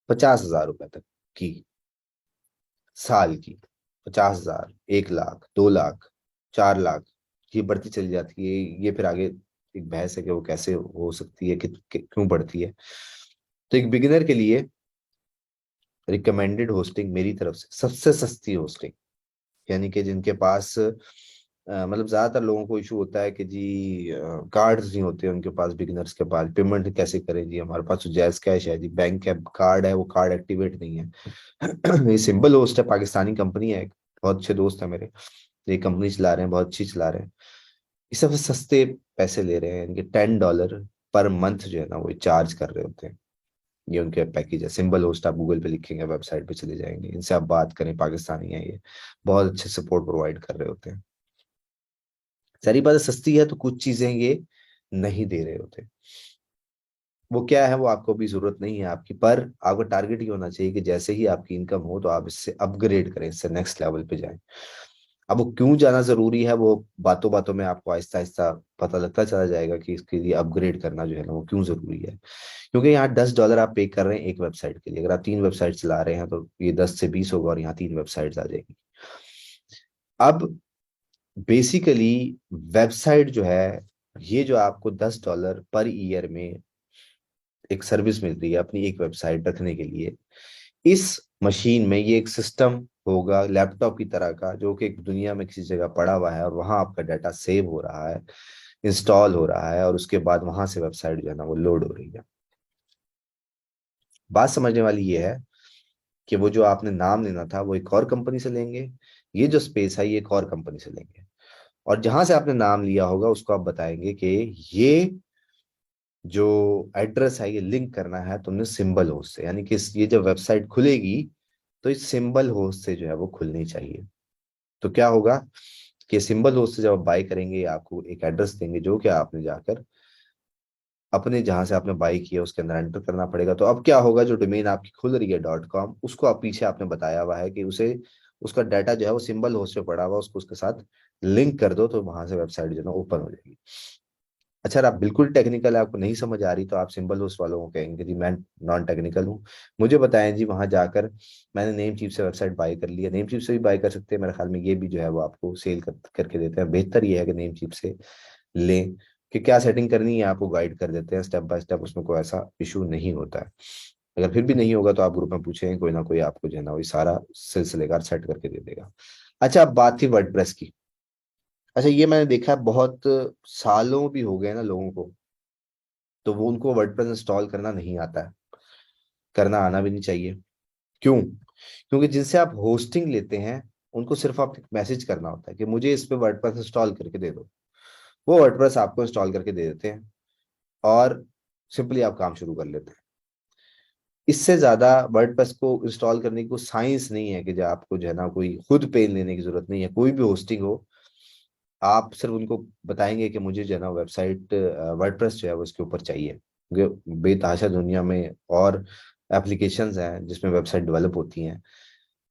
50,000 रुपए तक की। साल की 50,000, 1 लाख, 2 लाख, 4 लाख, ये बढ़ती चली जाती है। ये फिर आगे एक बहस है कि वो कैसे हो सकती है, क्यों बढ़ती है। तो एक बिगिनर के लिए रिकमेंडेड होस्टिंग मेरी तरफ से सबसे सस्ती होस्टिंग, यानी कि जिनके पास मतलब ज्यादातर लोगों को इशू होता है कि जी कार्ड्स नहीं होते उनके पास, बिगिनर्स के पास पेमेंट कैसे करें जी, हमारे पास तो जैज कैश है जी, बैंक है, कार्ड है, वो कार्ड एक्टिवेट नहीं है। ये सिंपल होस्ट है, पाकिस्तानी कंपनी है, एक बहुत अच्छे दोस्त है मेरे, ये कंपनी चला रहे हैं, बहुत अच्छी चला रहे हैं। इस सबसे सस्ते पैसे ले रहे हैं, इनके $10 पर मंथ जो है ना वो चार्ज कर रहे होते हैं। ये उनके पैकेज है। सिंबल होस्ट आप गूगल पे लिखेंगे, वेबसाइट पे चले जाएंगे, इनसे आप बात करें, पाकिस्तानी है ये, बहुत अच्छे सपोर्ट प्रोवाइड कर रहे होते हैं। सारी बात सस्ती है तो कुछ चीजें ये नहीं दे रहे होते। वो क्या है वो आपको भी जरूरत नहीं है आपकी, पर आपका टारगेट ये होना चाहिए कि जैसे ही आपकी इनकम हो तो आप इससे अपग्रेड करें, इससे नेक्स्ट लेवल पे जाएं। अब वो क्यों जाना जरूरी है, वो बातों बातों में आपको आहिस्ता आहिस्ता पता लगता चला जाएगा कि इसके लिए अपग्रेड करना जो है ना वो क्यों जरूरी है। क्योंकि यहाँ $10 आप पे कर रहे हैं एक वेबसाइट के लिए, अगर आप 3 वेबसाइट चला रहे हैं तो ये 10 से 20 होगा और यहाँ 3 वेबसाइट आ जाएगी। अब बेसिकली वेबसाइट जो है, ये जो आपको $10 पर ईयर में एक सर्विस मिल रही है अपनी एक वेबसाइट रखने के लिए, इस मशीन में ये एक सिस्टम होगा लैपटॉप की तरह का, जो कि एक दुनिया में किसी जगह पड़ा हुआ है और वहां आपका डाटा सेव हो रहा है, इंस्टॉल हो रहा है, और उसके बाद वहां से वेबसाइट जो है ना वो लोड हो रही है। बात समझने वाली ये है कि वो जो आपने नाम लेना था वो एक और कंपनी से लेंगे, ये जो स्पेस है ये एक और कंपनी से लेंगे, और जहां से आपने नाम लिया होगा उसको आप बताएंगे कि ये जो एड्रेस है ये लिंक करना है तुमने सिंबल होस्ट से, यानी कि ये जब वेबसाइट खुलेगी तो इस सिंबल होस्ट से जो है वो खुलनी चाहिए। तो क्या होगा कि सिंबल होस्ट से जब आप बाई करेंगे आपको एक एड्रेस देंगे, जो कि आपने जाकर अपने जहां से आपने बाई किया उसके अंदर एंटर करना पड़ेगा। तो अब क्या होगा, जो डोमेन आपकी खुल रही है .com, उसको आप पीछे आपने बताया हुआ है कि उसे उसका डाटा जो है वो सिंबल होस्ट पे पड़ा हुआ, उसको उसके साथ लिंक कर दो, तो वहां से वेबसाइट जो है ना ओपन हो जाएगी। अच्छा, आप बिल्कुल टेक्निकल है, आपको नहीं समझ आ रही, तो आप सिंबल होस्ट वालों को कहेंगे जी मैं नॉन टेक्निकल हूँ, मुझे बताएं जी वहां जाकर मैंने नेम चीप से वेबसाइट बाय कर लिया। नेम चीप से भी बाय कर सकते हैं, मेरे ख्याल में ये भी जो है वो आपको सेल करके देते हैं। बेहतर ये है कि नेम चीप से लें, कि क्या सेटिंग करनी है आपको गाइड कर देते हैं स्टेप बाय स्टेप, उसमें कोई ऐसा इशू नहीं होता है। अगर फिर भी नहीं होगा तो आप ग्रुप में पूछेंगे, कोई ना कोई आपको जो है ना वो सारा सिलसिलेकार सेट करके दे देगा। अच्छा, अब बात थी वर्डप्रेस की। अच्छा, ये मैंने देखा है बहुत सालों भी हो गए ना लोगों को, तो वो उनको वर्डप्रेस इंस्टॉल करना नहीं आता है, करना आना भी नहीं चाहिए। क्यों? क्योंकि जिनसे आप होस्टिंग लेते हैं उनको सिर्फ आप मैसेज करना होता है कि मुझे इस पे वर्डप्रेस इंस्टॉल करके दे दो, वो वर्डप्रेस आपको इंस्टॉल करके दे देते हैं और सिंपली आप काम शुरू कर लेते हैं। इससे ज्यादा वर्डप्रेस को इंस्टॉल करने की कोई साइंस नहीं है, कि जो आपको जो है ना कोई खुद पेन लेने की जरूरत नहीं है। कोई भी होस्टिंग हो, आप सिर्फ उनको बताएंगे कि मुझे जो है ना वेबसाइट वर्डप्रेस जो है वो इसके ऊपर चाहिए, क्योंकि बेतहाशा दुनिया में और एप्लीकेशंस हैं जिसमें वेबसाइट डेवलप होती हैं।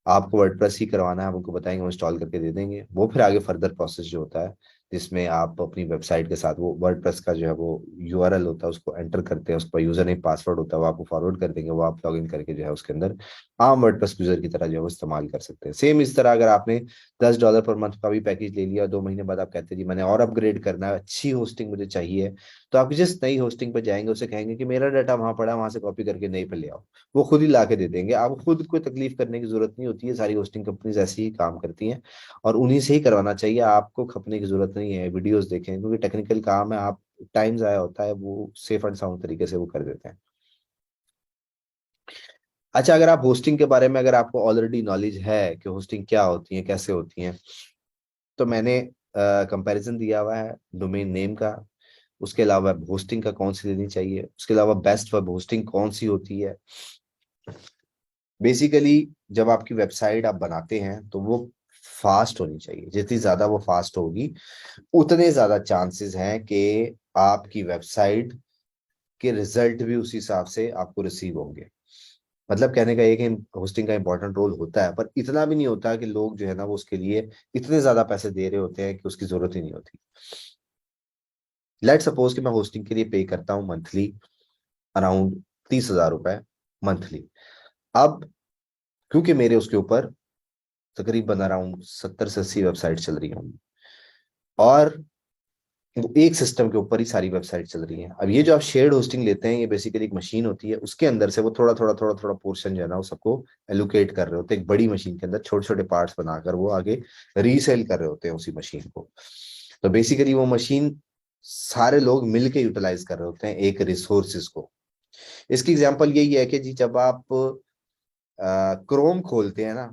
आपको वर्डप्रेस ही करवाना है, आप उनको बताएंगे वो इंस्टॉल करके दे देंगे। वो फिर आगे फर्दर प्रोसेस जो होता है जिसमें आप अपनी वेबसाइट के साथ वो वर्डप्रेस का जो है वो यूआरएल होता है उसको एंटर करते हैं, उस पर यूजर नेम पासवर्ड होता है, वो आपको फॉरवर्ड कर देंगे, वो आप लॉग इन करके जो है उसके अंदर आम वर्डप्रेस यूजर की तरह जो है वो इस्तेमाल कर सकते हैं। सेम इस तरह अगर आपने $10 पर मंथ का भी पैकेज ले लिया, 2 महीने बाद आप कहते हैं जी मैंने और अपग्रेड करना है, अच्छी होस्टिंग मुझे चाहिए, तो आप जिस नई होस्टिंग पर जाएंगे उसे कहेंगे कि मेरा डाटा वहां पड़ा, वहां से कॉपी करके नई पे ले आओ, वो खुद ही ला के दे देंगे। आपको खुद कोई तकलीफ करने की जरूरत नहीं होती है, सारी होस्टिंग कंपनीज ऐसे ही काम करती हैं और उन्हीं से ही करवाना चाहिए। आपको खपने की जरूरत नहीं है, वीडियोस देखें क्योंकि टेक्निकल काम है, आप टाइम जाया होता है, वो सेफ एंड साउंड तरीके से वो कर देते हैं। अच्छा, अगर आप होस्टिंग के बारे में अगर आपको ऑलरेडी नॉलेज है कि होस्टिंग क्या होती है, कैसे होती है, तो मैंने कंपैरिजन दिया हुआ है डोमेन नेम का, उसके अलावा वेब होस्टिंग का कौन सी लेनी चाहिए, उसके अलावा बेस्ट वेब होस्टिंग कौन सी होती है। बेसिकली जब आपकी वेबसाइट आप बनाते हैं तो वो फास्ट होनी चाहिए, जितनी ज्यादा वो फास्ट होगी उतने ज्यादा चांसेस हैं कि आपकी वेबसाइट के रिजल्ट भी उसी हिसाब से आपको रिसीव होंगे। मतलब कहने का ये कि होस्टिंग का इंपॉर्टेंट रोल होता है, पर इतना भी नहीं होता कि लोग जो है ना वो उसके लिए इतने ज्यादा पैसे दे रहे होते हैं कि उसकी जरूरत ही नहीं होती। लेट सपोज कि मैं होस्टिंग के लिए पे करता हूँ मंथली अराउंड ₹30,000 मंथली। अब क्योंकि मेरे उसके ऊपर तकरीबन अराउंड 70 से 80 वेबसाइट चल रही होंगी और वो एक सिस्टम के ऊपर ही सारी वेबसाइट चल रही है। अब ये जो आप शेयर्ड होस्टिंग लेते हैं, ये बेसिकली एक मशीन होती है, उसके अंदर से वो थोड़ा थोड़ा पोर्शन जो है ना वो सबको एलोकेट कर रहे होते हैं, एक बड़ी मशीन के अंदर छोटे छोटे पार्ट्स बनाकर वो आगे रीसेल कर रहे होते हैं उसी मशीन को। तो बेसिकली वो मशीन सारे लोग मिलके यूटिलाइज कर रहे होते हैं एक रिसोर्सेज को। इसकी एग्जांपल यही है कि जी जब आप क्रोम खोलते हैं ना,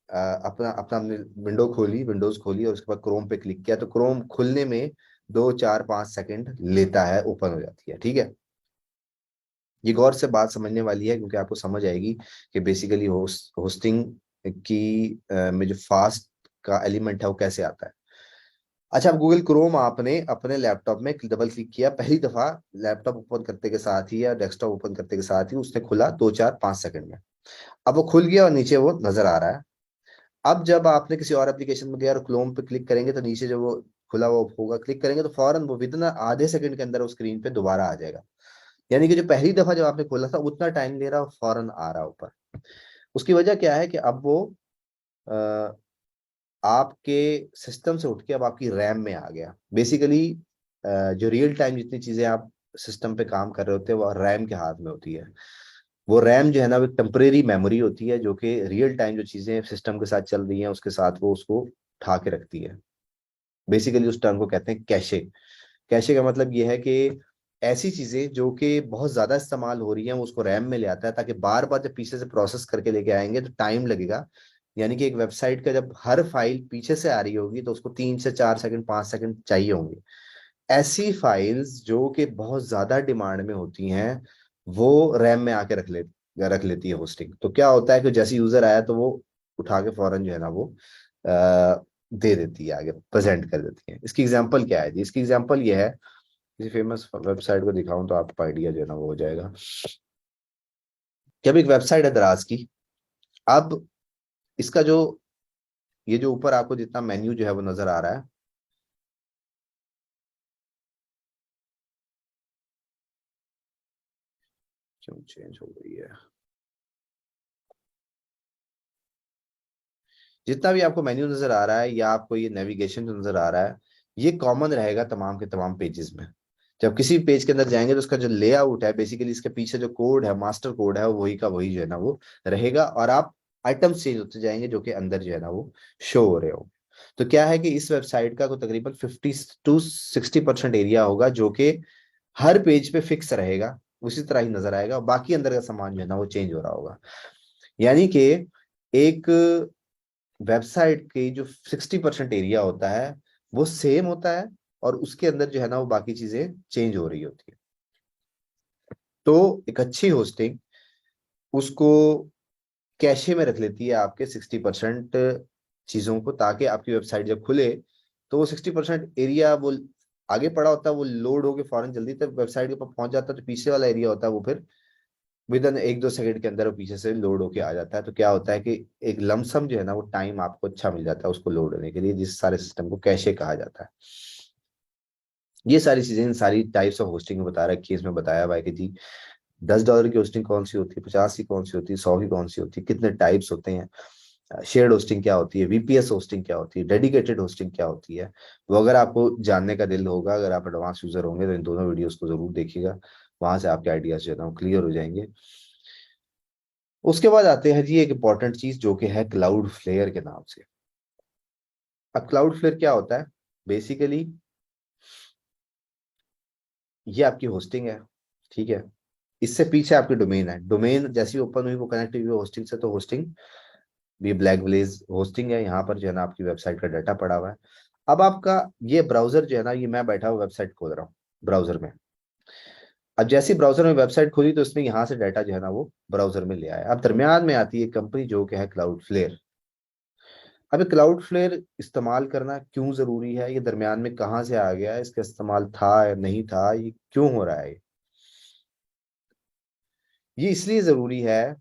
अपना अपना हमने विंडो खोली, विंडोज खोली और उसके बाद क्रोम पे क्लिक किया, तो क्रोम खुलने में 2 4 5 सेकंड लेता है, ओपन हो जाती है, ठीक है। ये गौर से बात समझने वाली है क्योंकि आपको समझ आएगी कि बेसिकली होस्टिंग की में जो फास्ट का एलिमेंट है वो कैसे आता है। अच्छा, अब गूगल क्रोम आपने अपने लैपटॉप में डबल क्लिक किया, पहली दफा लैपटॉप ओपन करते के साथ ही या डेस्कटॉप ओपन करते के साथ ही उसने खुला 2 4 5 सेकंड में। अब वो खुल गया और नीचे वो नजर आ रहा है। अब जब आपने किसी और एप्लीकेशन में गया और क्रोम पे क्लिक करेंगे तो नीचे जो वो खुला हुआ होगा, क्लिक करेंगे तो फौरन वो विदिन आधे सेकंड के अंदर वो स्क्रीन पे दोबारा आ जाएगा। यानी कि जो पहली दफा जब आपने खोला था उतना टाइम ले रहा, फौरन आ रहा ऊपर। उसकी वजह क्या है कि अब वो अ, आपके सिस्टम से उठ के अब आपकी रैम में आ गया। बेसिकली जो रियल टाइम जितनी चीजें आप सिस्टम पे काम कर रहे होते हैं वो रैम के हाथ में होती है। वो रैम जो है ना वो एक टेम्परेरी मेमोरी होती है जो कि रियल टाइम जो चीजें सिस्टम के साथ चल रही हैं उसके साथ वो उसको उठा के रखती है। बेसिकली उस टर्म को कहते हैं कैशे। कैशे का मतलब ये है कि ऐसी चीजें जो कि बहुत ज्यादा इस्तेमाल हो रही हैं वो उसको रैम में ले आता है, ताकि बार बार जब पीछे से प्रोसेस करके लेके आएंगे तो टाइम लगेगा। यानी कि एक वेबसाइट का जब हर फाइल पीछे से आ रही होगी तो उसको 3 से 4 सेकंड 5 सेकंड चाहिए होंगे। ऐसी फाइल्स जो कि बहुत ज्यादा डिमांड में होती हैं वो रैम में आके रख लेती है होस्टिंग। तो क्या होता है कि जैसे यूजर आया तो वो उठा के फौरन जो है ना वो दे देती है, आगे प्रेजेंट कर देती है। इसकी एग्जांपल क्या है जी? इसकी एग्जांपल ये है, किसी फेमस वेबसाइट को दिखाऊं तो आपको आइडिया जो है ना वो हो जाएगा। कि अब एक वेबसाइट है दराज की। अब इसका जो ये जो ऊपर आपको जितना मेन्यू जो है वो नजर आ रहा है, क्यों चेंज हो गई है, जितना भी आपको मेन्यू नजर आ रहा है या आपको ये नेविगेशन जो नजर आ रहा है, ये कॉमन रहेगा तमाम के तमाम पेजेस में। जब किसी पेज के अंदर जाएंगे तो उसका जो लेआउट है, बेसिकली इसके पीछे जो कोड है, मास्टर कोड है, वो वही का वही जो है ना वो रहेगा, और आप आइटम्स चेंज होते जाएंगे जो कि अंदर जो है ना वो शो हो रहे हो। तो क्या है कि इस वेबसाइट का को तकरीबन 50 to 60% एरिया होगा जो कि हर पेज पे फिक्स रहेगा, उसी तरह ही नजर आएगा, और बाकी अंदर का सामान जो है ना वो चेंज हो रहा होगा। यानी कि एक वेबसाइट की जो 60% एरिया होता है वो सेम होता है, और उसके अंदर जो है ना वो बाकी चीजें चेंज हो रही होती है। तो एक अच्छी होस्टिंग उसको कैशे में रख लेती है आपके 60% चीजों को, ताकि आपकी वेबसाइट जब खुले तो वो 60% एरिया वो आगे पड़ा होता है, वो लोड होके फौरन जल्दी तक वेबसाइट के ऊपर पहुंच जाता है। तो पीछे वाला एरिया होता है वो फिर विद इन 1 2 सेकंड के अंदर वो पीछे से लोड होके आ जाता है। तो क्या होता है कि एक लमसम जो है ना वो टाइम आपको अच्छा मिल जाता है उसको लोड होने के लिए, जिस सारे सिस्टम को कैशे कहा जाता है। ये सारी चीजें, इन सारी टाइप्स ऑफ होस्टिंग में बता रखी है। इसमें बताया हुआ है कि जी $10 की होस्टिंग कौन सी होती है, 50 की कौन सी होती है, 100 की कौन सी होती है, कितने टाइप्स होते हैं, शेयर्ड होस्टिंग क्या होती है, वीपीएस होस्टिंग क्या होती है, डेडिकेटेड होस्टिंग क्या होती है। वो अगर आपको जानने का दिल होगा, अगर आप एडवांस यूजर होंगे तो इन दोनों वीडियोस को जरूर देखिएगा, वहां से आपके आइडियाज जो है ना क्लियर हो जाएंगे। उसके बाद आते हैं जी एक इंपॉर्टेंट चीज जो कि है क्लाउड फ्लेयर के नाम से। अब क्लाउड फ्लेयर क्या होता है? बेसिकली ये आपकी होस्टिंग है, ठीक है। इससे पीछे आपकी डोमेन है, डोमेन जैसी ओपन हुई वो कनेक्ट हुई होस्टिंग से, तो होस्टिंग भी ब्लैक ब्लेज होस्टिंग है। यहाँ पर जो है ना आपकी वेबसाइट का डाटा पड़ा हुआ है। अब आपका ये ब्राउजर जो है ना, ये मैं बैठा हुआ वेबसाइट खोल रहा हूँ ब्राउजर में। अब जैसे ब्राउजर में वेबसाइट खोली तो इसने यहाँ से डाटा जो है ना वो ब्राउजर में ले आया। अब दरमियान में आती है कंपनी जो कि है क्लाउड फ्लेयर। अब क्लाउड फ्लेयर इस्तेमाल करना क्यों जरूरी है, ये दरमियान में कहाँ से आ गया है, इसका इस्तेमाल था या नहीं था, ये क्यों हो रहा है? ये इसलिए जरूरी है।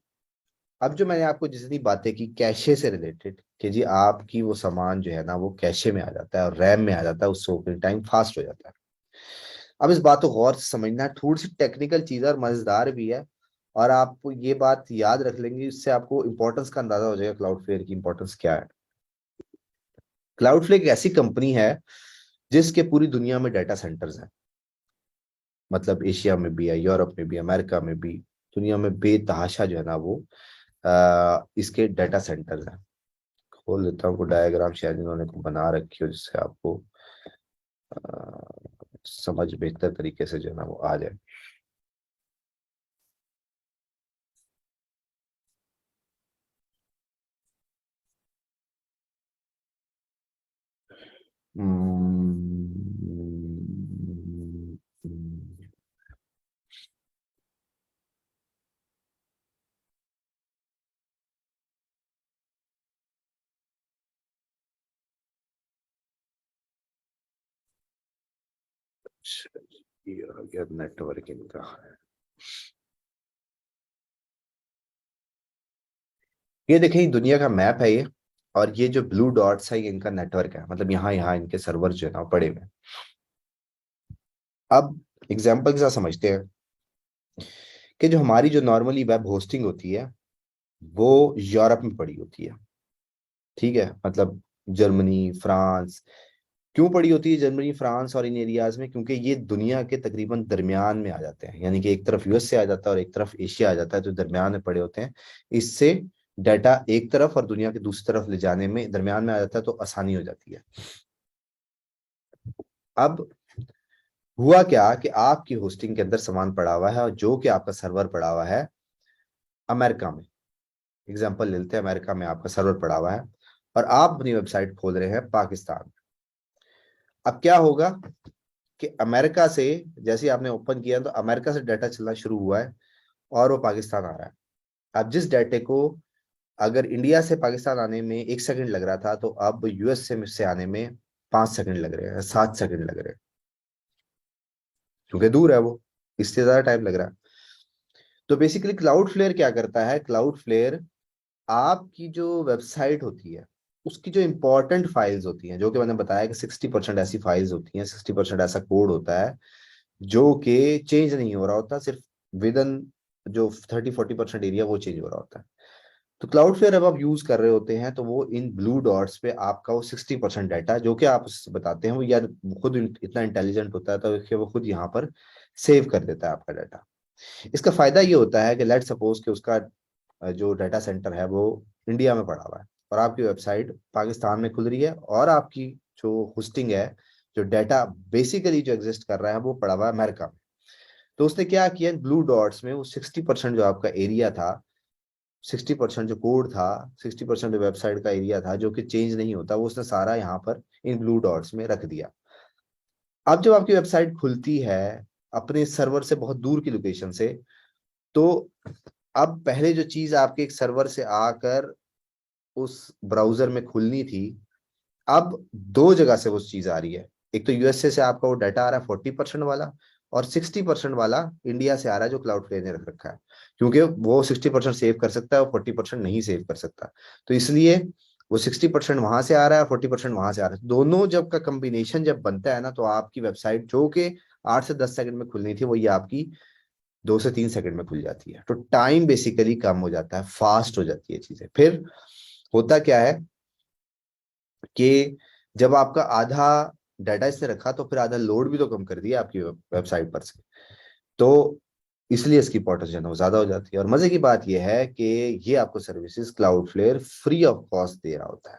अब जो मैंने आपको जितनी बातें की कैशे से रिलेटेड, कि जी आपकी वो सामान जो है ना वो कैशे में आ जाता है और रैम में आ जाता है, उससे ओपनिंग टाइम फास्ट हो जाता है। अब इस बात को गौर से समझना है, थोड़ी सी टेक्निकल चीज है और मजेदार भी है। और आपको ये बात याद रख लेंगे, इससे आपको इंपॉर्टेंस का अंदाजा हो जाएगा क्लाउड फ्लेयर की इंपॉर्टेंस क्या है। क्लाउड फ्लेयर एक ऐसी कंपनी है जिसके पूरी दुनिया में डाटा सेंटर्स हैं। मतलब एशिया में भी है, यूरोप में भी, अमेरिका में भी, दुनिया में बेतहाशा जो है ना वो इसके डाटा सेंटर्स हैं। खोल देता हूँ, डायग्राम शायद इन्होंने बना रखी हो जिससे आपको समझ बेहतर तरीके से जो है ना वो आ जाए। ये आ गया नेटवर्किंग का। ये देखिए दुनिया का मैप है ये, और ये जो ब्लू डॉट्स है ये इनका नेटवर्क है, मतलब यहाँ यहाँ इनके सर्वर जो है ना वो पड़े हुए हैं। अब एग्जाम्पल के साथ समझते हैं कि जो हमारी जो नॉर्मली वेब होस्टिंग होती है वो यूरोप में पड़ी होती है, ठीक है। मतलब जर्मनी, फ्रांस। क्यों पड़ी होती है जर्मनी, फ्रांस और इन एरियाज में? क्योंकि ये दुनिया के तकरीबन दरमियान में आ जाते हैं, यानी कि एक तरफ यूएस से आ जाता है और एक तरफ एशिया आ जाता है, जो दरमियान में पड़े होते हैं। इससे डाटा एक तरफ और दुनिया के दूसरी तरफ ले जाने में दरमियान में आ जाता है, तो आसानी हो जाती है। अब हुआ क्या कि आपकी होस्टिंग के अंदर सामान पड़ा हुआ है और जो कि आपका सर्वर पड़ा हुआ है अमेरिका में। एग्जाम्पल ले लेते हैं, अमेरिका में आपका सर्वर पड़ा हुआ है और आप अपनी वेबसाइट खोल रहे हैं पाकिस्तान में। अब क्या होगा कि अमेरिका से जैसे ही आपने ओपन किया तो अमेरिका से डाटा चलना शुरू हुआ है और वो पाकिस्तान आ रहा है। अब जिस डाटे को अगर इंडिया से पाकिस्तान आने में 1 सेकंड लग रहा था, तो अब यूएस से आने में 5 सेकंड लग रहे हैं, 7 सेकंड लग रहे हैं, क्योंकि दूर है वो, इससे ज्यादा टाइम लग रहा है। तो बेसिकली क्लाउड फ्लेयर क्या करता है? क्लाउड फ्लेयर आपकी जो वेबसाइट होती है उसकी जो इंपॉर्टेंट फाइल्स होती हैं, जो कि मैंने बताया कि 60% ऐसी फाइल्स होती हैं, 60% ऐसा कोड होता है जो कि चेंज नहीं हो रहा होता, सिर्फ विद इन जो 30-40% एरिया वो चेंज हो रहा होता है। तो क्लाउड फ्लेयर अब आप यूज कर रहे होते हैं तो वो इन ब्लू डॉट्स पे आपका वो 60% डाटा जो कि आप उससे बताते हैं, वो यार खुद इतना इंटेलिजेंट होता है तो कि वो खुद यहाँ पर सेव कर देता है आपका डाटा। इसका फायदा ये होता है कि लेट सपोज कि उसका जो डाटा सेंटर है वो इंडिया में पड़ा हुआ है और आपकी वेबसाइट पाकिस्तान में खुल रही है, और आपकी जो होस्टिंग है, जो डाटा बेसिकली जो एग्जिस्ट कर रहा है वो पड़ा हुआ है अमेरिका में। तो उसने क्या किया, ब्लू डॉट्स में वो 60% जो आपका एरिया था, 60% जो कोड था, 60% जो वेबसाइट का एरिया था जो कि चेंज नहीं होता, वो उसने सारा यहाँ पर इन ब्लू डॉट्स में रख दिया। अब जब आपकी वेबसाइट खुलती है अपने सर्वर से बहुत दूर की लोकेशन से, तो अब पहले जो चीज आपके एक सर्वर से आकर उस ब्राउजर में खुलनी थी, अब दो जगह से वो चीज आ रही है। एक तो यूएसए से आपका वो डाटा आ रहा है 40% वाला, और 60% वाला इंडिया से आ रहा है जो क्लाउड फ्लेयर ने रख रखा है, क्योंकि वो 60% सेव कर सकता है और 40% नहीं सेव कर सकता। तो इसलिए वो 60% वहां से आ रहा है, 40% वहां से आ रहा है। दोनों जब का कॉम्बिनेशन जब बनता है ना, तो आपकी वेबसाइट जो कि 8 से 10 सेकंड में खुलनी थी, वो ये आपकी 2 से 3 सेकंड में खुल जाती है। तो टाइम बेसिकली कम हो जाता है, फास्ट हो जाती है चीजें। फिर होता क्या है कि जब आपका आधा डाटा इसने रखा, तो फिर आधा लोड भी तो कम कर दिया आपकी वेबसाइट पर से। तो इसलिए इसकी इंपॉर्टेंस जो है ना वो ज्यादा हो जाती है। और मजे की बात यह है कि ये आपको services Cloudflare free of cost दे रहा होता है।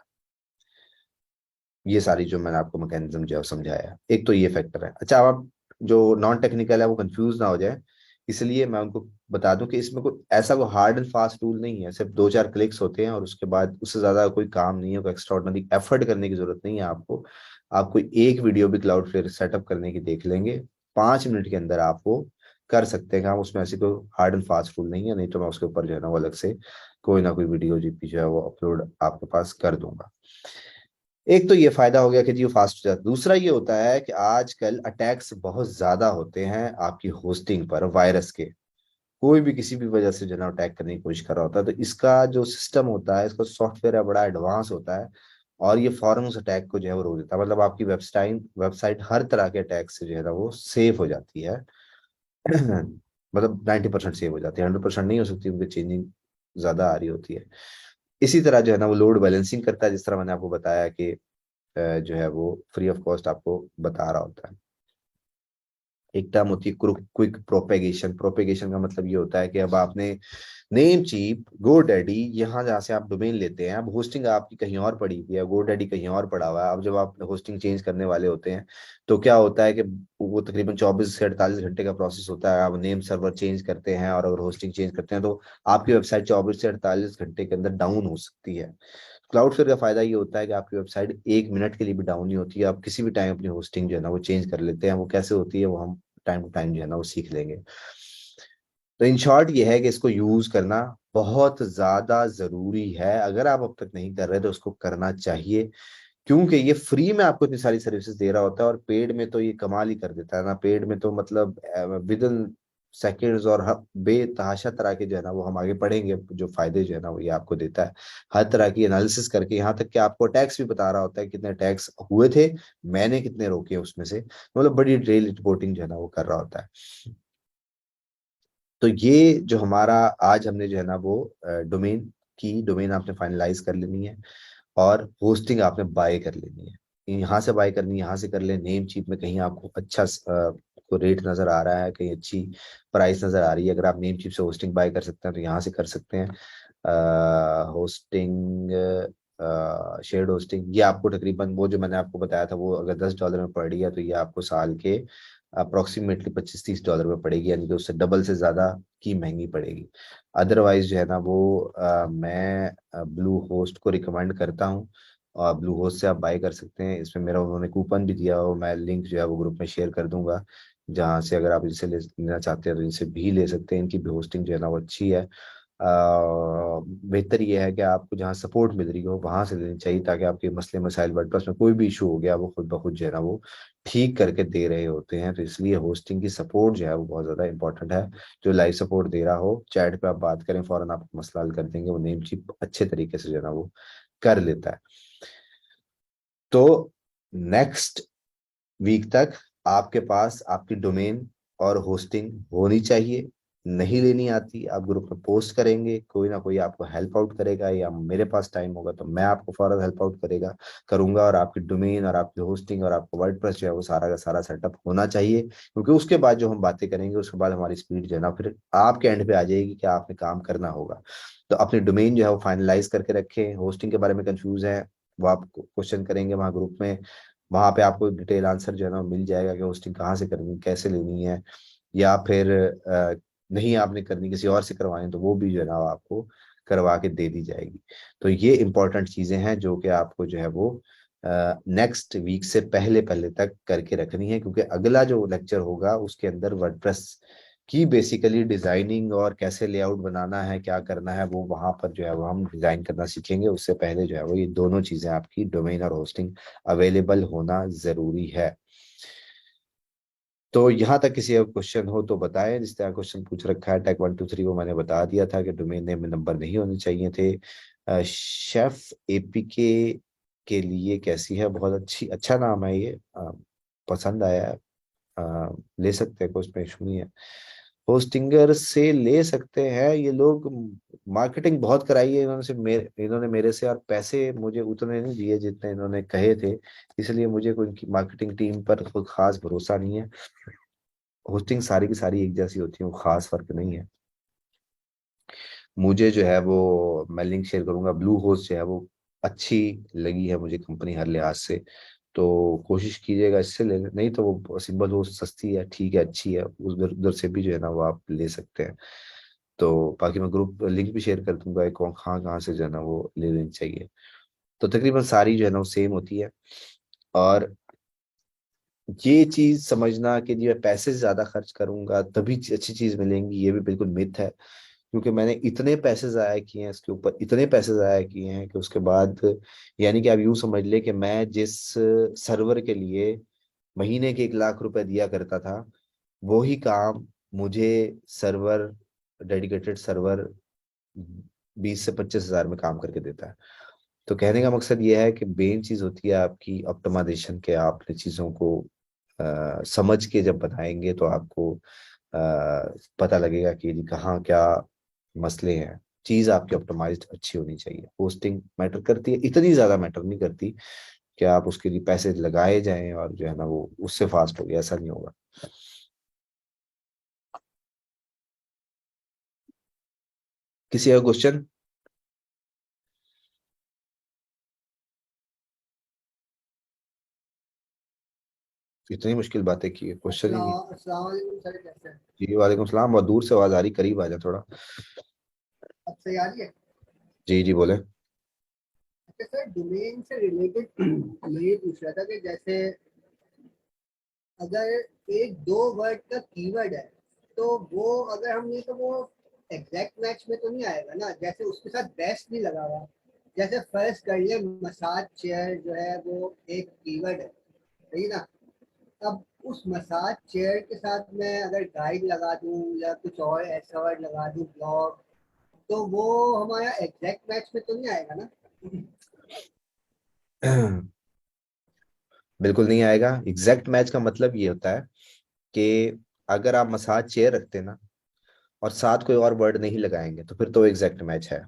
ये सारी जो मैंने आपको मैकेनिज्म जो है समझाया, एक तो ये फैक्टर है। अच्छा, अब आप जो नॉन टेक्निकल है वो कंफ्यूज ना हो जाए, इसलिए मैं उनको बता दूं कि इसमें कोई ऐसा कोई हार्ड एंड फास्ट टूल नहीं है। सिर्फ 2-4 क्लिक्स होते हैं और उसके बाद उससे ज्यादा कोई काम नहीं है, कोई एक्स्ट्रा ऑर्डिनरी एफर्ट करने की जरूरत नहीं है आपको। आपको एक वीडियो भी क्लाउडफ्लेयर सेटअप करने की देख लेंगे, 5 मिनट के अंदर आप वो कर सकते हैं काम। उसमें ऐसी कोई हार्ड एंड फास्ट टूल नहीं है, नहीं तो मैं उसके ऊपर जो है ना वो अलग से कोई ना कोई वीडियो जीपी जो है वो अपलोड आपके पास कर दूंगा। एक तो ये फायदा हो गया कि जी वो फास्ट हो जाता है। दूसरा ये होता है कि आजकल अटैक्स बहुत ज्यादा होते हैं आपकी होस्टिंग पर, वायरस के। कोई भी किसी भी वजह से जो है ना अटैक करने की कोशिश कर रहा होता है, तो इसका जो सिस्टम होता है, इसका सॉफ्टवेयर है, बड़ा एडवांस होता है। और ये फौरन उस अटैक को जो है वो रोक देता है। मतलब आपकी वेबसाइट वेबसाइट हर तरह के अटैक से जो है ना वो सेफ हो जाती है। मतलब 90% सेव हो जाती है, 100% नहीं हो सकती, उनकी चेंजिंग ज्यादा आ रही होती है। इसी तरह जो है ना वो लोड बैलेंसिंग करता है, जिस तरह मैंने आपको बताया कि जो है वो फ्री ऑफ कॉस्ट आपको बता रहा होता है। एक टर्म होती है क्विक प्रोपेगेशन। प्रोपेगेशन का मतलब ये होता है कि अब आपने नेम चीप गोडैडी, यहाँ जहाँ से आप डोमेन लेते हैं, अब होस्टिंग आपकी कहीं और पड़ी हुई है, गोडैडी कहीं और पड़ा हुआ है। अब जब आप होस्टिंग चेंज करने वाले होते हैं, तो क्या होता है कि वो तकरीबन 24 से 48 घंटे का प्रोसेस होता है। आप नेम सर्वर चेंज करते हैं और अगर होस्टिंग चेंज करते हैं, तो आपकी वेबसाइट 24 से 48 घंटे के अंदर डाउन हो सकती है। क्लाउडफ्लेयर का फायदा ये होता है कि आपकी वेबसाइट 1 मिनट के लिए भी डाउन नहीं होती है। आप किसी भी टाइम अपनी होस्टिंग जो है ना वो चेंज कर लेते हैं। वो कैसे होती है वो हम टाइम टू टाइम जो है ना वो सीख लेंगे। तो इन शॉर्ट ये है कि इसको यूज करना बहुत ज्यादा जरूरी है। अगर आप अब तक नहीं कर रहे तो उसको करना चाहिए, क्योंकि ये फ्री में आपको इतनी सारी सर्विसेज दे रहा होता है। और पेड में तो ये कमाल ही कर देता है ना। पेड में तो मतलब विद इन सेकेंड्स और बेतहाशा तरह के जो है ना वो हम आगे पढ़ेंगे, जो फायदे जो है ना वो ये आपको देता है। हर तरह की एनालिसिस करके, यहाँ तक कि आपको टैक्स भी बता रहा होता है कितने टैक्स हुए थे, मैंने कितने रोके उसमें से। मतलब बड़ी डिटेल रिपोर्टिंग जो है ना वो कर रहा होता है। तो ये जो हमारा आज हमने जो है ना वो डोमेन आपने फाइनलाइज कर लेनी है, और होस्टिंग आपने बाय कर लेनी है। यहाँ से बाय करनी है, यहाँ से कर ले। नेम चीप में कहीं आपको अच्छा को रेट नजर आ रहा है, कहीं अच्छी प्राइस नजर आ रही है, अगर आप नेम चीप से होस्टिंग बाय कर सकते हैं तो यहाँ से कर सकते हैं। होस्टिंग, शेयर्ड होस्टिंग, ये आपको तकरीबन वो जो मैंने आपको बताया था, वो अगर $10 में पड़ रही है, तो ये आपको साल के अप्रोक्सीमेटली $25-30 में पड़ेगी, यानी कि उससे डबल से ज्यादा की महंगी पड़ेगी। अदरवाइज जो है ना वो मैं ब्लू होस्ट को रिकमेंड करता हूँ, और ब्लू होस्ट से आप बाय कर सकते हैं। इसमें मेरा उन्होंने कूपन भी दिया हो, मैं लिंक जो है वो ग्रुप में शेयर कर दूंगा, जहाँ से अगर आप इनसे लेना चाहते हैं तो इनसे भी ले सकते हैं। इनकी भी होस्टिंग जो है ना वो अच्छी है। बेहतर ये है कि आपको जहाँ सपोर्ट मिल रही हो वहां से लेनी चाहिए, ताकि आपके मसले मसाइल वर्डप्रेस में कोई भी इशू हो गया, वो खुद ब खुद जो है ना वो ठीक करके दे रहे होते हैं। तो इसलिए होस्टिंग की सपोर्ट जो है वो बहुत ज्यादा इंपॉर्टेंट है। जो लाइव सपोर्ट दे रहा हो, चैट पे आप बात करें, फौरन आपको मसला हल कर देंगे। वो नेम चीप अच्छे तरीके से जो है ना वो कर लेता है। तो नेक्स्ट वीक तक आपके पास आपकी डोमेन और होस्टिंग होनी चाहिए। नहीं लेनी आती, आप ग्रुप में पोस्ट करेंगे, कोई ना कोई आपको हेल्प आउट करेगा, या मेरे पास टाइम होगा तो मैं आपको फौरन हेल्प आउट करूंगा। और आपकी डोमेन और आपकी होस्टिंग और आपका वर्डप्रेस जो है वो सारा का सारा सेटअप होना चाहिए, क्योंकि उसके बाद जो हम बातें करेंगे, उसके बाद हमारी स्पीड जो है ना फिर आपके एंड पे आ जाएगी कि आपने काम करना होगा। तो अपनी डोमेन जो है वो फाइनलाइज करके रखें। होस्टिंग के बारे में कंफ्यूज है, वो आप क्वेश्चन करेंगे वहाँ ग्रुप में, वहां पे आपको डिटेल आंसर जो है ना मिल जाएगा कि होस्टिंग कहाँ से करनी, कैसे लेनी है। या फिर नहीं आपने करनी, किसी और से करवानी, तो वो भी जो है ना आपको करवा के दे दी जाएगी। तो ये इंपॉर्टेंट चीजें हैं जो कि आपको जो है वो नेक्स्ट वीक से पहले पहले तक करके रखनी है, क्योंकि अगला जो लेक्चर होगा उसके अंदर वर्डप्रेस की बेसिकली डिजाइनिंग और कैसे लेआउट बनाना है, क्या करना है, वो वहां पर जो है वो हम डिजाइन करना सीखेंगे। उससे पहले जो है वो ये दोनों चीजें, आपकी डोमेन और होस्टिंग अवेलेबल होना जरूरी है। तो यहाँ तक किसी का क्वेश्चन हो तो बताएं। जिस तरह क्वेश्चन पूछ रखा है टैग 1 2 3, वो मैंने बता दिया था कि डोमेन नेम में नंबर नहीं होने चाहिए थे। शेफ एपीके के लिए कैसी है, बहुत अच्छा नाम है ये, पसंद आया है। ले सकते हैं, कोई उसमें इशू नहीं है। होस्टिंगर से ले सकते हैं ये लोग। मार्केटिंग बहुत कराई है इन्होंने मेरे से, और पैसे मुझे उतने नहीं दिए जितने इन्होंने कहे थे। इसलिए मुझे कोई इनकी मार्केटिंग टीम पर कोई खास भरोसा नहीं है। होस्टिंग सारी की सारी एक जैसी होती है, वो खास फर्क नहीं है। मुझे जो है वो, मैं लिंक शेयर करूंगा, ब्लू होस्ट जो है वो अच्छी लगी है मुझे कंपनी हर लिहाज से। तो कोशिश कीजिएगा इससे ले लें, नहीं तो वो सिंपल होस्ट सस्ती है, ठीक है, अच्छी है, उधर उधर से भी जो है ना वो आप ले सकते हैं। तो बाकी मैं ग्रुप लिंक भी शेयर कर दूंगा, कौन कहाँ कहाँ से जो है ना वो ले लेनी चाहिए। तो तकरीबन सारी जो है ना वो सेम होती है। और ये चीज समझना कि जी मैं पैसे से ज्यादा खर्च करूंगा तभी अच्छी चीज मिलेंगी, ये भी बिल्कुल मिथ है। क्योंकि मैंने इतने पैसे जाया किए हैं इसके ऊपर, इतने पैसे जाया किए हैं कि उसके बाद, यानी कि आप यूं समझ ले कि मैं जिस सर्वर के लिए महीने के 1 लाख रुपए दिया करता था, वो ही काम मुझे सर्वर, डेडिकेटेड सर्वर 20 से 25 हजार में काम करके देता है। तो कहने का मकसद ये है कि मेन चीज होती है आपकी ऑप्टिमाइजेशन के, आपने चीजों को समझ के जब बताएंगे तो आपको पता लगेगा कि जी कहाँ क्या मसले हैं। चीज आपकी ऑप्टिमाइज्ड अच्छी होनी चाहिए। पोस्टिंग मैटर करती है, इतनी ज्यादा मैटर नहीं करती कि आप उसके लिए पैसे लगाए जाएं और जो है ना वो उससे फास्ट हो गया, ऐसा नहीं होगा। किसी और क्वेश्चन? इतनी मुश्किल बातें की है, क्वेश्चन ही नहीं। अस्सलाम वालेकुम सर, कैसे हैं? जी वालेकुम सलाम, बहुत दूर से आवाज आ रही, करीब आ जाए थोड़ा। अब सही आ रही है? जी जी बोले। अच्छा सर, डोमेन से रिलेटेड मैं ये पूछ रहा था कि जैसे अगर एक दो वर्ड का कीवर्ड है, तो वो अगर हम ये, तो वो एग्जैक्ट मैच में तो नहीं आएगा ना, जैसे उसके साथ बेस्ट नहीं लगा हुआ। जैसे फर्स्ट कर लिया, मसाज चेयर जो है वो एक कीवर्ड है, सही ना? अब उस मसाज चेयर के साथ मैं अगर गाइड लगा दूं या कुछ और ऐसा वर्ड लगा दूं, ब्लॉग, तो वो हमारा एग्जैक्ट मैच में तो नहीं आएगा ना? बिल्कुल नहीं आएगा। एग्जैक्ट मैच का मतलब ये होता है कि अगर आप मसाज चेयर रखते ना और साथ कोई और वर्ड नहीं लगाएंगे तो फिर तो एग्जैक्ट मैच है।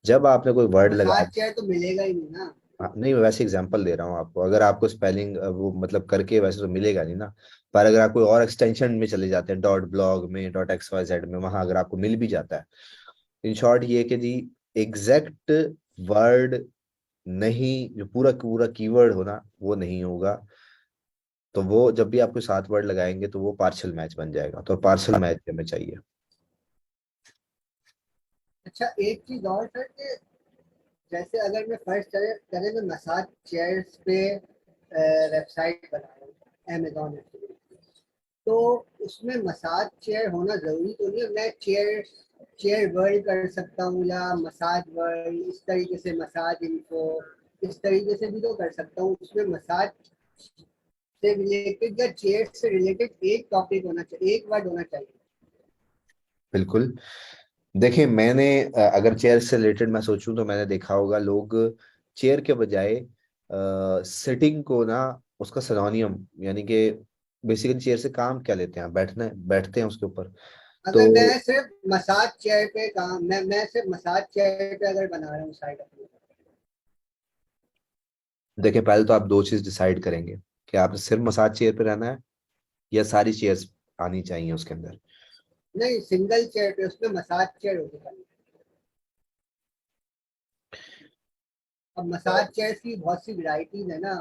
जब आपने कोई वर्ड लगा, मसाज चेयर तो मिलेगा ही नहीं ना। हाँ, नहीं मैं वैसे एग्जांपल दे रहा हूँ आपको, अगर आपको स्पेलिंग वो मतलब करके वैसे तो मिलेगा नहीं ना। पर अगर आप कोई और एक्सटेंशन में चले जाते हैं, डॉट ब्लॉग में, डॉट एक्स वाई जेड में, वहां अगर आपको मिल भी जाता है। इन शॉर्ट ये कि जी एग्जैक्ट वर्ड नहीं, जो पूरा पूरा कीवर्ड होना वो नहीं होगा। तो वो जब भी आपको 7 वर्ड लगाएंगे तो वो पार्शियल मैच बन जाएगा, तो पार्शियल मैच हमें चाहिए। अच्छा, एक चीज और सर, कि जैसे अगर मैं फर्स्ट करें मैं मसाज चेयर्स पे वेबसाइट बना रहा हूँ अमेजोन, तो उसमें मसाज चेयर होना जरूरी तो नहीं है? मैं चेयर चेयर वर्ल्ड कर सकता हूँ, या मसाज वर्ल्ड, इस तरीके से मसाज इन्फो, इस तरीके से भी तो कर सकता हूँ। उसमें मसाज से रिलेटेड या चेयर से रिलेटेड एक टॉपिक होना चाहिए, एक वर्ड होना चाहिए। बिल्कुल। देखिए मैंने अगर चेयर से रिलेटेड मैं सोचूं तो मैंने देखा होगा लोग चेयर के बजाय सिटिंग को ना, उसका सिनोनियम, यानी कि बेसिकली चेयर से काम क्या लेते हैं, बैठना बैठते हैं उसके ऊपर। अगर तो मैं सिर्फ मसाज चेयर पे काम, मैं सिर्फ मसाज चेयर पे अगर बना रहा हूँ साइट अपनी, देखिए पहले तो आप दो चीज डिसाइड करेंगे कि आपने सिर्फ मसाज चेयर पे रहना है या सारी चेयर्स आनी चाहिए उसके अंदर। नहीं सिंगल चेयर पे, उसमें मसाज चेयर होगी खाली। अब मसाज चेयर की बहुत सी वैरायटीज है ना,